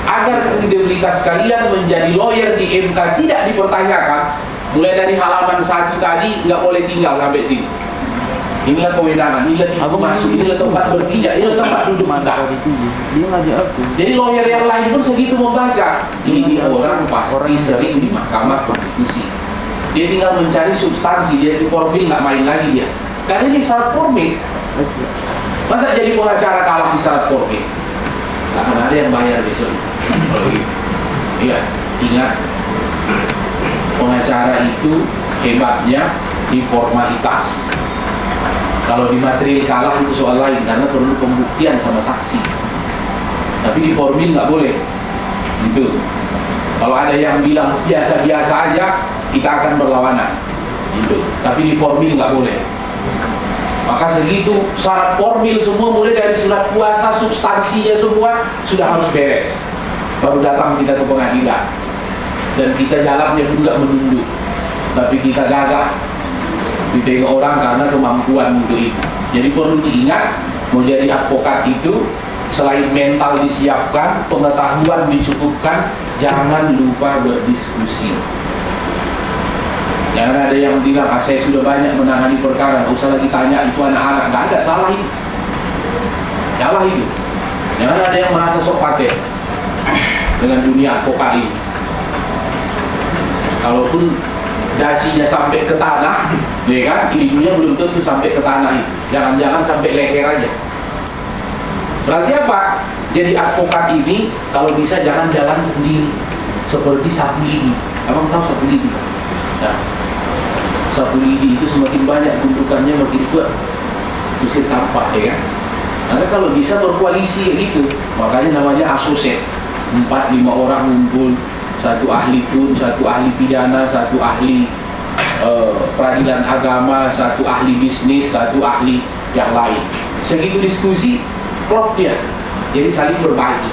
Agar kredibilitas kalian menjadi lawyer di MK tidak dipertanyakan, mulai dari halaman 1 tadi nggak boleh tinggal sampai sini. Inilah kewenangan, inilah pintu masuk, inilah tempat berpijak, inilah tempat duduk kita. Dia ngajak aku. Jadi lawyer yang lain pun segitu membaca. Ini orang pasti sering di Mahkamah Konstitusi. Dia tinggal mencari substansi, dia di formil nggak main lagi dia. Karena ini syarat formil. Masa jadi pengacara kalah di syarat formil? Nggak akan ada yang bayar besok. Kalau gitu. Iya, ingat, pengacara itu hebatnya di formalitas. Kalau di material kalah itu soal lain, karena perlu pembuktian sama saksi. Tapi di formil nggak boleh. Gitu. Kalau ada yang bilang biasa-biasa aja, kita akan berlawanan. Gitu. Tapi di formil nggak boleh. Maka segitu syarat formil semua, mulai dari surat kuasa, substansinya semua sudah harus beres. Baru datang kita ke pengadilan. Dan kita jalannya juga menunduk. Tapi kita gagah ditengok orang karena kemampuan untuk itu. Jadi perlu diingat, mau jadi advokat itu selain mental disiapkan, pengetahuan dicukupkan, jangan lupa berdiskusi. Jangan ada yang bilang, saya sudah banyak menangani perkara, nggak usah lagi tanya itu anak-anak. Nggak ada, salah itu. Salah itu. Jangan ada yang merasa sok paten dengan dunia advokat ini. Kalaupun dasinya sampai ke tanah, ya kan, ilmunya belum tentu sampai ke tanah itu. Jangan-jangan sampai leher aja. Berarti apa? Jadi advokat ini kalau bisa jangan jalan sendiri, seperti sapu lidi. Abang tahu sapu lidi? Nah, sapu lidi itu semakin banyak gundukannya makin kuat usir sampah, ya kan? Karena kalau bisa berkoalisi gitu, makanya namanya asosiat. 4-5 orang ngumpul, satu ahli pun, satu ahli pidana, satu ahli peradilan agama, satu ahli bisnis, satu ahli yang lain. Segitu diskusi, klop dia. Jadi saling berbagi.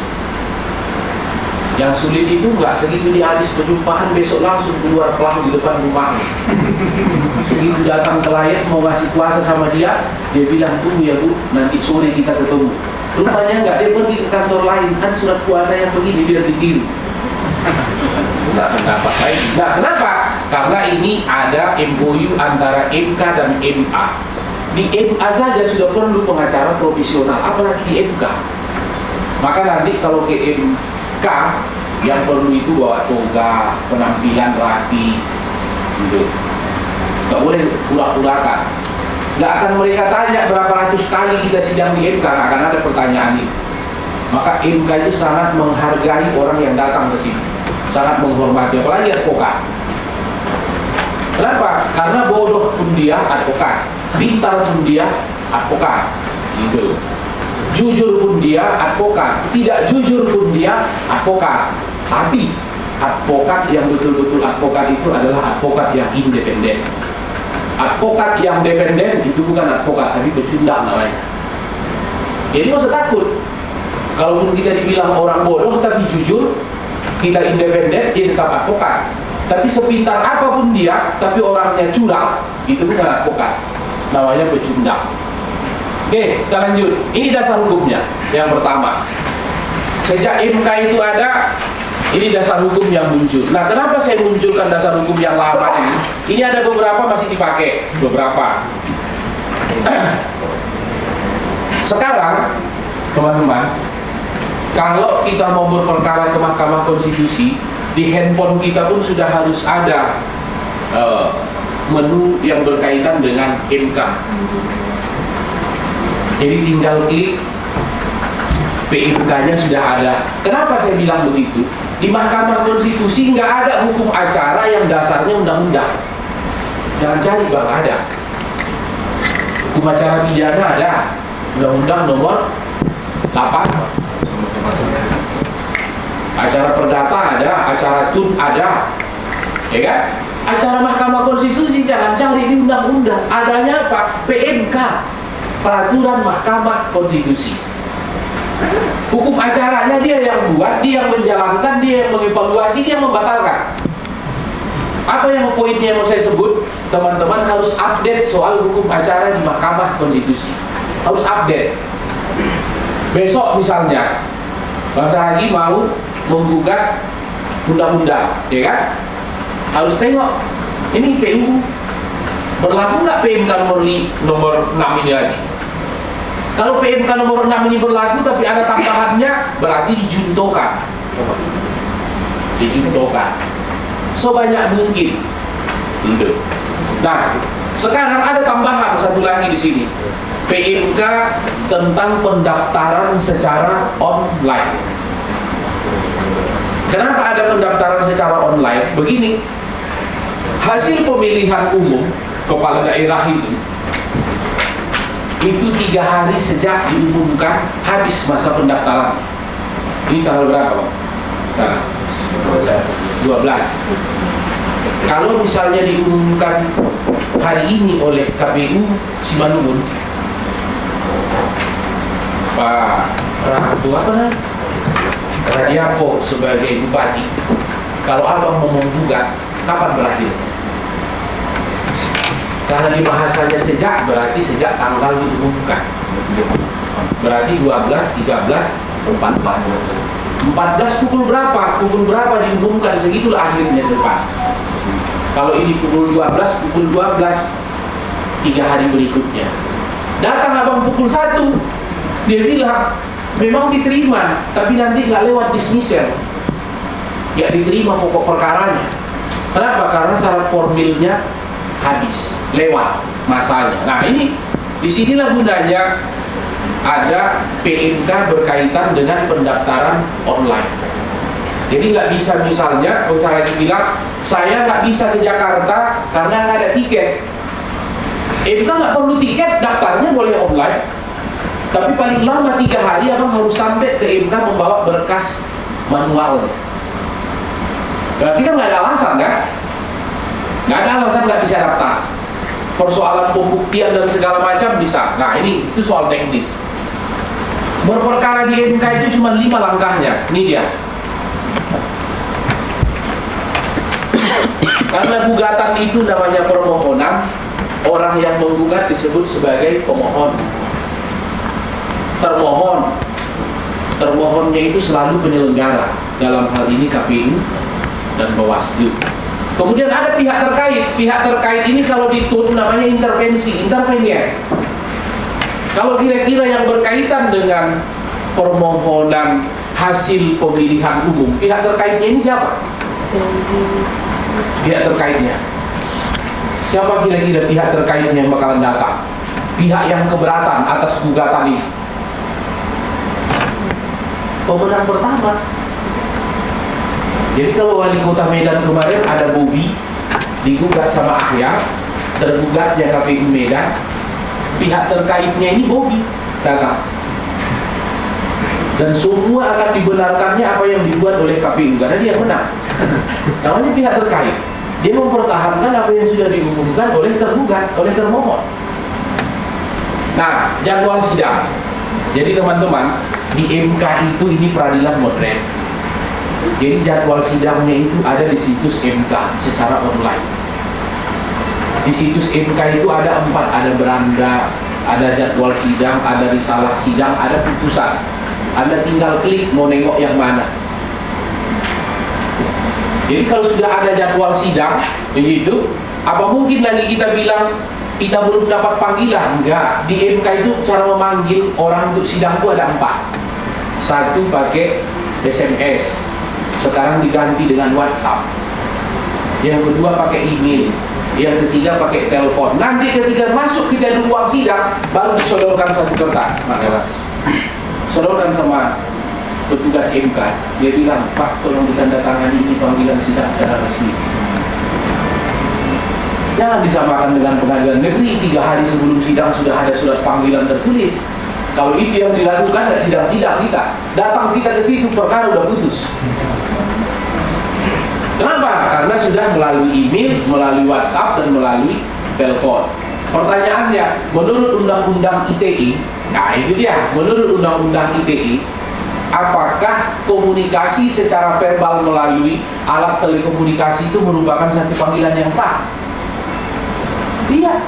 Yang sulit itu nggak segitu dia habis perjumpaan besok langsung keluar pelang di depan rumahnya. Segitu datang klien mau ngasih kuasa sama dia bilang tunggu ya bu, nanti sore kita ketemu. Rupanya nggak, dia pergi ke kantor lain, kan surat kuasa yang begini biar ditiru. Nggak pendapat lain. Nah, kenapa? Karena ini ada MOU antara MK dan MA. Di MA saja sudah perlu pengacara profesional, apalagi di MK. Maka nanti kalau ke MK yang perlu itu bawa toga, penampilan rapi, gitu. Nggak boleh urak-urakan. Nggak akan mereka tanya berapa ratus kali kita sidang di MK, nggak akan ada pertanyaan itu. Maka MK itu sangat menghargai orang yang datang ke sini, sangat menghormati, apalagi advokat. Kenapa? Karena bodoh pun dia advokat, pintar pun dia advokat, gitu. Jujur pun dia advokat, tidak jujur pun dia advokat. Tapi advokat yang betul-betul advokat itu adalah advokat yang independen. Advokat yang dependen itu bukan advokat, tapi pecundang namanya. Jadi nggak usah takut. Kalaupun kita dibilang orang bodoh tapi jujur, kita independen, dia tetap advokat. Tapi sepintar apapun dia, tapi orangnya curang, itu bukan advokat, namanya pecundang. Oke, kita lanjut. Ini dasar hukumnya. Yang pertama, sejak MK itu ada, ini dasar hukum yang muncul. Nah, kenapa saya munculkan dasar hukum yang lama ini? Ini ada beberapa masih dipakai, beberapa. Sekarang, teman-teman, kalau kita mau berperkara ke Mahkamah Konstitusi, di handphone kita pun sudah harus ada menu yang berkaitan dengan MK. Jadi tinggal klik, PMK-nya sudah ada. Kenapa saya bilang begitu? Di Mahkamah Konstitusi nggak ada hukum acara yang dasarnya undang-undang. Jangan cari bang, ada. Hukum acara pidana ada, Undang-Undang nomor 8. Acara perdata ada, acara tun ada, ya kan? Acara Mahkamah Konstitusi jangan cari di undang-undang. Adanya apa? PMK, Peraturan Mahkamah Konstitusi. Hukum acaranya dia yang buat, dia yang menjalankan, dia yang mengevaluasi, dia yang membatalkan. Apa yang poinnya yang mau saya sebut? Teman-teman harus update soal hukum acara di Mahkamah Konstitusi. Harus update. Besok misalnya, Bang Saragi mau menggugat undang-undang, ya kan? Harus tengok, ini PU berlaku nggak PMK nomor 6 ini lagi? Kalau PMK nomor 6 ini berlaku tapi ada tambahannya, berarti dijuntokan. Sebanyak mungkin. Nah, sekarang ada tambahan satu lagi di sini. PMK tentang pendaftaran secara online. Kenapa ada pendaftaran secara online? Begini, hasil pemilihan umum kepala daerah itu 3 hari sejak diumumkan habis masa pendaftaran. Ini tanggal berapa, Pak? Nah, 12. Kalau misalnya diumumkan hari ini oleh KPU Simalungun, Pak Ratu apa namanya? Radiapo sebagai bupati, kalau abang mau menggugat, kapan berakhir? Karena di bahasanya sejak, berarti sejak tanggal diumumkan. Berarti 12, 13, 14. 14 pukul berapa? Pukul berapa diumumkan, segitulah akhirnya depan. Kalau ini pukul 12, pukul 12, 3 hari berikutnya. Datang abang pukul 1, dia bilang, memang diterima, tapi nanti nggak lewat dismissal. Ya diterima pokok perkaranya. Kenapa? Karena syarat formilnya habis, lewat masanya. Nah ini, disinilah gunanya ada PMK berkaitan dengan pendaftaran online. Jadi nggak bisa misalnya, kalau saya bilang, saya nggak bisa ke Jakarta karena nggak ada tiket. PMK nggak perlu tiket, daftarnya boleh online. Tapi paling lama 3 hari abang harus sampai ke MK membawa berkas manual. Berarti kan nggak ada alasan kan? Nggak ada alasan nggak bisa daftar. Persoalan pembuktian dan segala macam bisa. Nah ini itu soal teknis. Berperkara di MK itu cuma 5 langkahnya. Ini dia. Karena gugatan itu namanya permohonan, orang yang menggugat disebut sebagai pemohon. Termohonnya itu selalu penyelenggara, dalam hal ini KPU dan Bawaslu. Kemudian ada pihak terkait ini kalau ditun namanya intervenien. Kalau kira-kira yang berkaitan dengan permohonan hasil pemilihan umum, pihak terkaitnya ini siapa? Pihak terkaitnya siapa kira-kira pihak terkaitnya yang bakalan datang? Pihak yang keberatan atas gugatan ini. Pemenang pertama. Jadi kalau wali kota Medan kemarin ada Bobi, digugat sama Ahyar, tergugatnya KPU Medan, pihak terkaitnya ini Bobi datang, dan semua akan dibenarkannya apa yang dibuat oleh KPU karena dia menang. Namanya pihak terkait, dia mempertahankan apa yang sudah diumumkan oleh tergugat, oleh termohon. Nah, jadwal sidang. Jadi teman-teman, di MK itu ini peradilan modern. Jadi jadwal sidangnya itu ada di situs MK secara online. Di situs MK itu ada 4, ada beranda, ada jadwal sidang, ada risalah sidang, ada putusan. Anda tinggal klik mau nengok yang mana. Jadi kalau sudah ada jadwal sidang di situ, apa mungkin lagi kita bilang kita belum dapat panggilan? Enggak. Di MK itu cara memanggil orang untuk sidang itu ada 4. Satu pakai SMS, sekarang diganti dengan WhatsApp. Yang kedua pakai email. Yang ketiga pakai telepon. Nanti ketika masuk kita di ruang sidang, baru disodorkan satu kertas. Sodorkan sama petugas MK. Dia bilang, Pak, tolong ditandatangani ini panggilan sidang secara resmi. Jangan disamakan dengan pengadilan negeri 3 hari sebelum sidang sudah ada surat panggilan tertulis. Kalau itu yang dilakukan, nggak sidang-sidang kita. Datang kita ke situ, perkara udah putus. Kenapa? Karena sudah melalui email, melalui WhatsApp, dan melalui telepon. Pertanyaannya, menurut Undang-Undang ITE, nah itu dia, menurut Undang-Undang ITE, apakah komunikasi secara verbal melalui alat telekomunikasi itu merupakan satu panggilan yang sah? Tidak.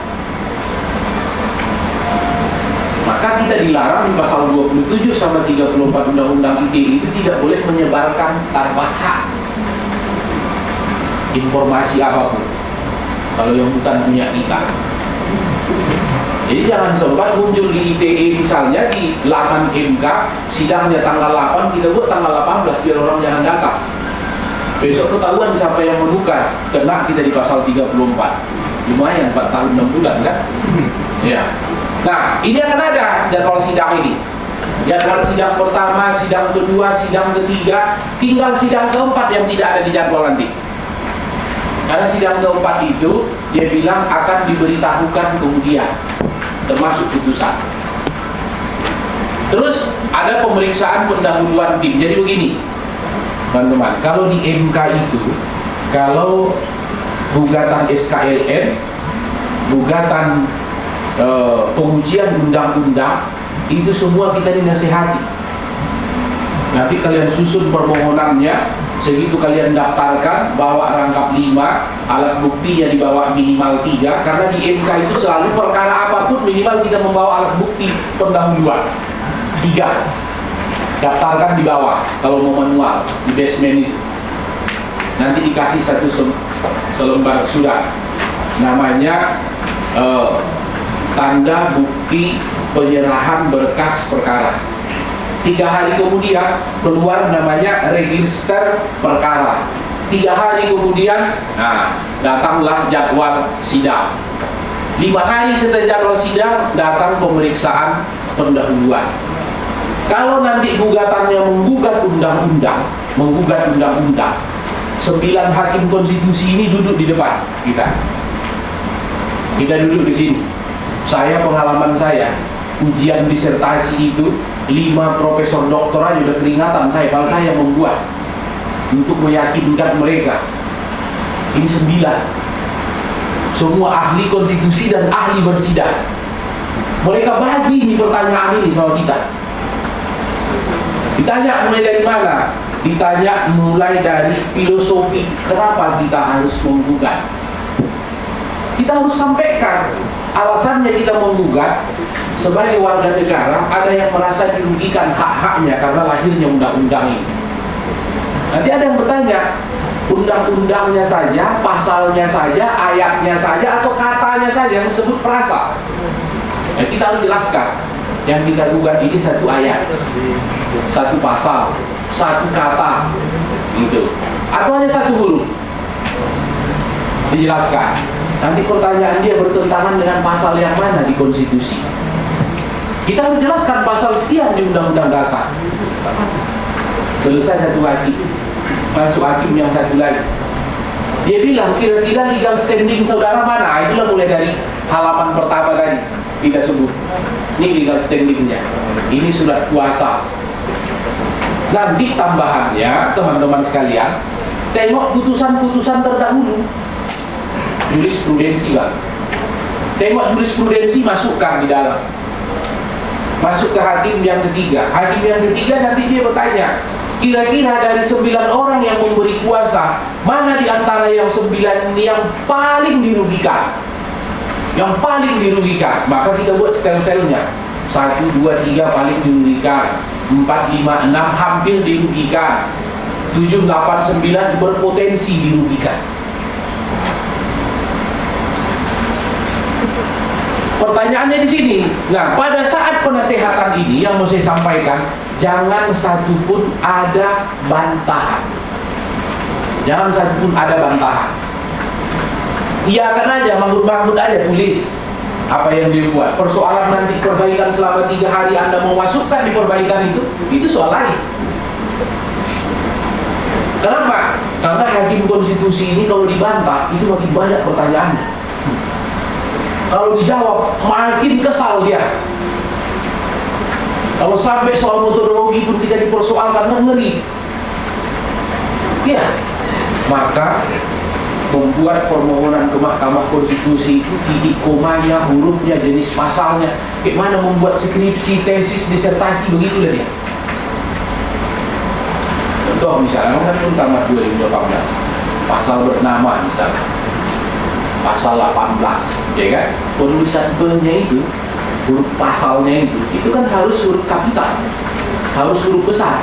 Maka kita dilarang di pasal 27 sama 34 Undang-Undang ITE itu tidak boleh menyebarkan tanpa hak informasi apapun kalau yang bukan punya kita. Jadi jangan sempat muncul di ITE misalnya di laman MK, sidangnya tanggal 8, kita buat tanggal 18 biar orang jangan datang. Besok ketahuan siapa yang menukar, kena kita di pasal 34. Lumayan 4 tahun 6 bulan kan? Ya. Nah, ini akan ada jadwal sidang ini. Jadwal sidang pertama, sidang kedua, sidang ketiga, tinggal sidang keempat yang tidak ada di jadwal nanti. Karena sidang keempat itu dia bilang akan diberitahukan kemudian, termasuk putusan. Terus ada pemeriksaan pendahuluan tim. Jadi begini, teman-teman, kalau di MK itu, kalau gugatan SKLN, gugatan pengujian undang-undang, itu semua kita dinasehati. Nanti kalian susun permohonannya, segitu kalian daftarkan, bawa rangkap 5, alat buktinya dibawa minimal 3, karena di MK itu selalu perkara apapun minimal kita membawa alat bukti pendahuluan 3. Daftarkan di bawah kalau mau manual di basement itu. Nanti dikasih satu selembar surat, namanya tanda bukti penyerahan berkas perkara. 3 hari kemudian keluar namanya register perkara. 3 hari kemudian, nah, datanglah jadwal sidang. 5 hari setelah jadwal sidang datang pemeriksaan pendahuluan. Kalau nanti gugatannya menggugat undang-undang, 9 hakim konstitusi ini duduk di depan kita. Kita duduk di sini. Saya, pengalaman saya, ujian disertasi itu 5 profesor doktor aja udah keringatan saya, kalau saya membuat untuk meyakinkan mereka. Ini 9. Semua ahli konstitusi dan ahli bersidang. Mereka bagi ini pertanyaan ini sama kita. Ditanya mulai dari mana? Ditanya mulai dari filosofi, kenapa kita harus menggugat. Kita harus sampaikan alasannya kita menggugat. Sebagai warga negara, ada yang merasa dirugikan hak-haknya karena lahirnya undang-undang ini. Nanti ada yang bertanya, undang-undangnya saja, pasalnya saja, ayatnya saja, atau katanya saja yang disebut perasa. Nah, kita harus jelaskan, yang kita gugat ini 1 ayat, 1 pasal, 1 kata, gitu. Atau hanya 1 huruf. Dijelaskan. Nanti pertanyaan dia bertentangan dengan pasal yang mana di konstitusi. Kita harus jelaskan pasal sekian di Undang-Undang Dasar. Selesai 1 hakim, masuk hakim yang 1 lagi. Dia bilang, kira-kira legal standing saudara mana? Itulah mulai dari halaman pertama tadi kita sebut. Ini legal standingnya. Ini surat kuasa. Nanti tambahannya, teman-teman sekalian, tengok putusan-putusan terdahulu. Jurisprudensi, Bang. Tengok jurisprudensi, masukkan di dalam. Masuk ke hakim yang ketiga. Hakim yang ketiga nanti dia bertanya, kira-kira dari 9 orang yang memberi kuasa, mana di antara yang 9 ini yang paling dirugikan? Yang paling dirugikan. Maka kita buat sel-selnya. 1, 2, 3 paling dirugikan. 4, 5, 6 hampir dirugikan. 7, 8, 9 berpotensi dirugikan. Pertanyaannya di sini. Nah, pada saat penasehatan ini yang mau saya sampaikan, jangan satupun ada bantahan. Jangan satupun ada bantahan. Iyakan aja, Mahmud aja tulis apa yang dia buat. Persoalan nanti perbaikan selama 3 hari Anda mau masukkan di perbaikan itu soal lain. Kenapa? Karena hakim konstitusi ini kalau dibantah itu makin banyak pertanyaannya. Kalau dijawab makin kesal dia. Kalau sampai soal metodologi pun tidak dipersoalkan, kan ngeri. Ya, maka membuat permohonan ke Mahkamah Konstitusi itu titik komanya, hurufnya, jenis pasalnya, bagaimana membuat skripsi, tesis, disertasi, begitulah dia. Contoh misalnya, kan tamat 2018, pasal bernama misalnya, pasal 18, ya kan? Penulisan B-nya itu, huruf pasalnya itu kan harus huruf kapital, harus huruf besar.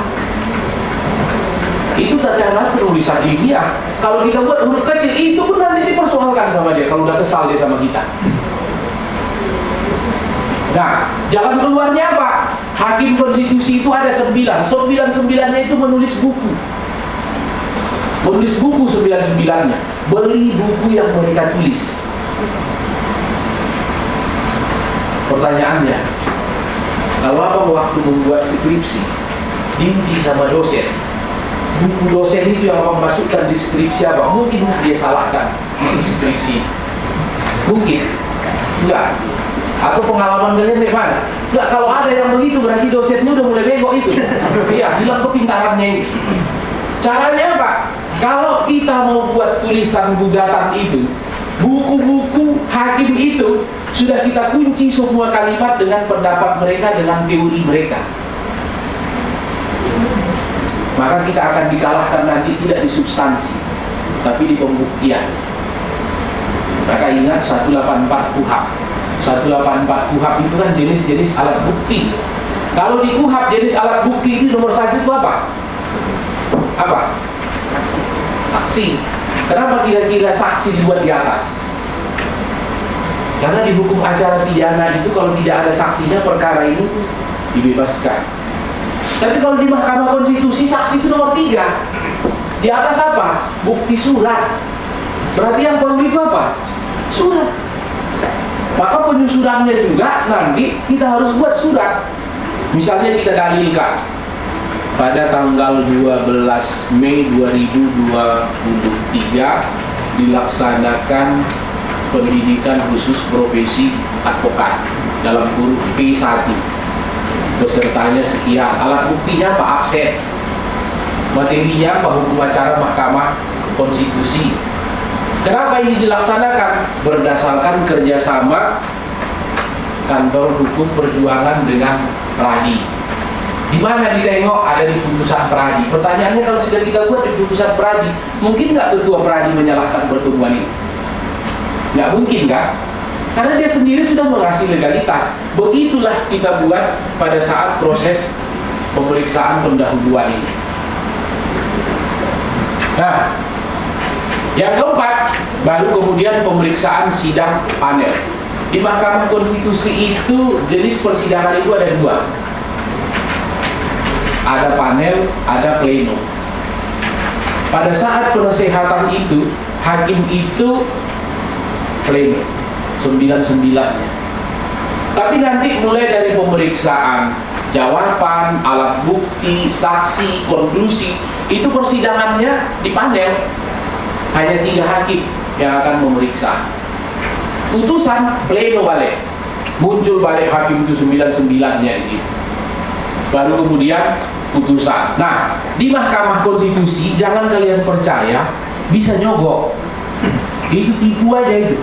Itu cara penulisan ilmiah. Kalau kita buat huruf kecil, itu pun nanti dipersoalkan sama dia kalau udah kesal dia sama kita. Nah, jalan keluarnya apa? Hakim konstitusi itu ada 9. 9-9-nya itu menulis buku. Menulis buku 9-9-nya. Beli buku yang mereka tulis. Pertanyaannya, kalau apa waktu membuat skripsi, diuji sama dosen, buku dosen itu yang memasukkan di skripsi apa? Mungkin dia salahkan isi skripsi. Mungkin. Enggak. Atau pengalaman kalian mana? Enggak, kalau ada yang begitu berarti dosennya udah mulai bego itu. Iya, hilang kepintarannya ini. Caranya apa? Kalau kita mau buat tulisan gugatan itu, buku-buku hakim itu sudah kita kunci semua kalimat dengan pendapat mereka, dengan teori mereka. Maka kita akan dikalahkan nanti tidak di substansi, tapi di pembuktian. Maka ingat 184 KUHP. 184 KUHP itu kan jenis-jenis alat bukti. Kalau di KUHP jenis alat bukti itu nomor 1 itu apa? Apa? Saksi. Kenapa kira-kira saksi dibuat di atas? Karena di hukum acara pidana itu kalau tidak ada saksinya perkara ini dibebaskan. Tapi kalau di Mahkamah Konstitusi saksi itu nomor 3. Di atas apa? Bukti surat. Berarti yang perlu itu apa? Surat. Maka penyusunannya juga nanti kita harus buat surat. Misalnya kita dalilkan pada tanggal 12 Mei 2023 dilaksanakan pendidikan khusus profesi advokat dalam kurung P1. Pesertanya sekian. Alat buktinya apa? Absen. Materinya apa? Hukum acara Mahkamah Konstitusi. Kenapa ini dilaksanakan? Berdasarkan kerjasama Kantor Hukum Perjuangan dengan Pradi. Di mana ditengok? Ada di putusan Pradi. Pertanyaannya, kalau sudah kita buat di putusan Pradi, mungkin nggak ketua Pradi menyalahkan pertemuan ini? Nggak mungkin kan? Karena dia sendiri sudah mengasih legalitas. Begitulah kita buat pada saat proses pemeriksaan pendahuluan ini. Nah, yang keempat, baru kemudian pemeriksaan sidang panel. Di Mahkamah Konstitusi itu jenis persidangan itu ada 2. Ada panel, ada pleno. Pada saat penasehatan itu, hakim itu pleno 9-9-nya. Tapi nanti mulai dari pemeriksaan jawaban, alat bukti, saksi, konklusi, itu persidangannya di panel. hanya 3 hakim yang akan memeriksa. Putusan pleno balik, muncul balik hakim itu 99-nya di situ. Baru kemudian putusan. Nah, di Mahkamah Konstitusi jangan kalian percaya bisa nyogok. Itu tipu aja itu.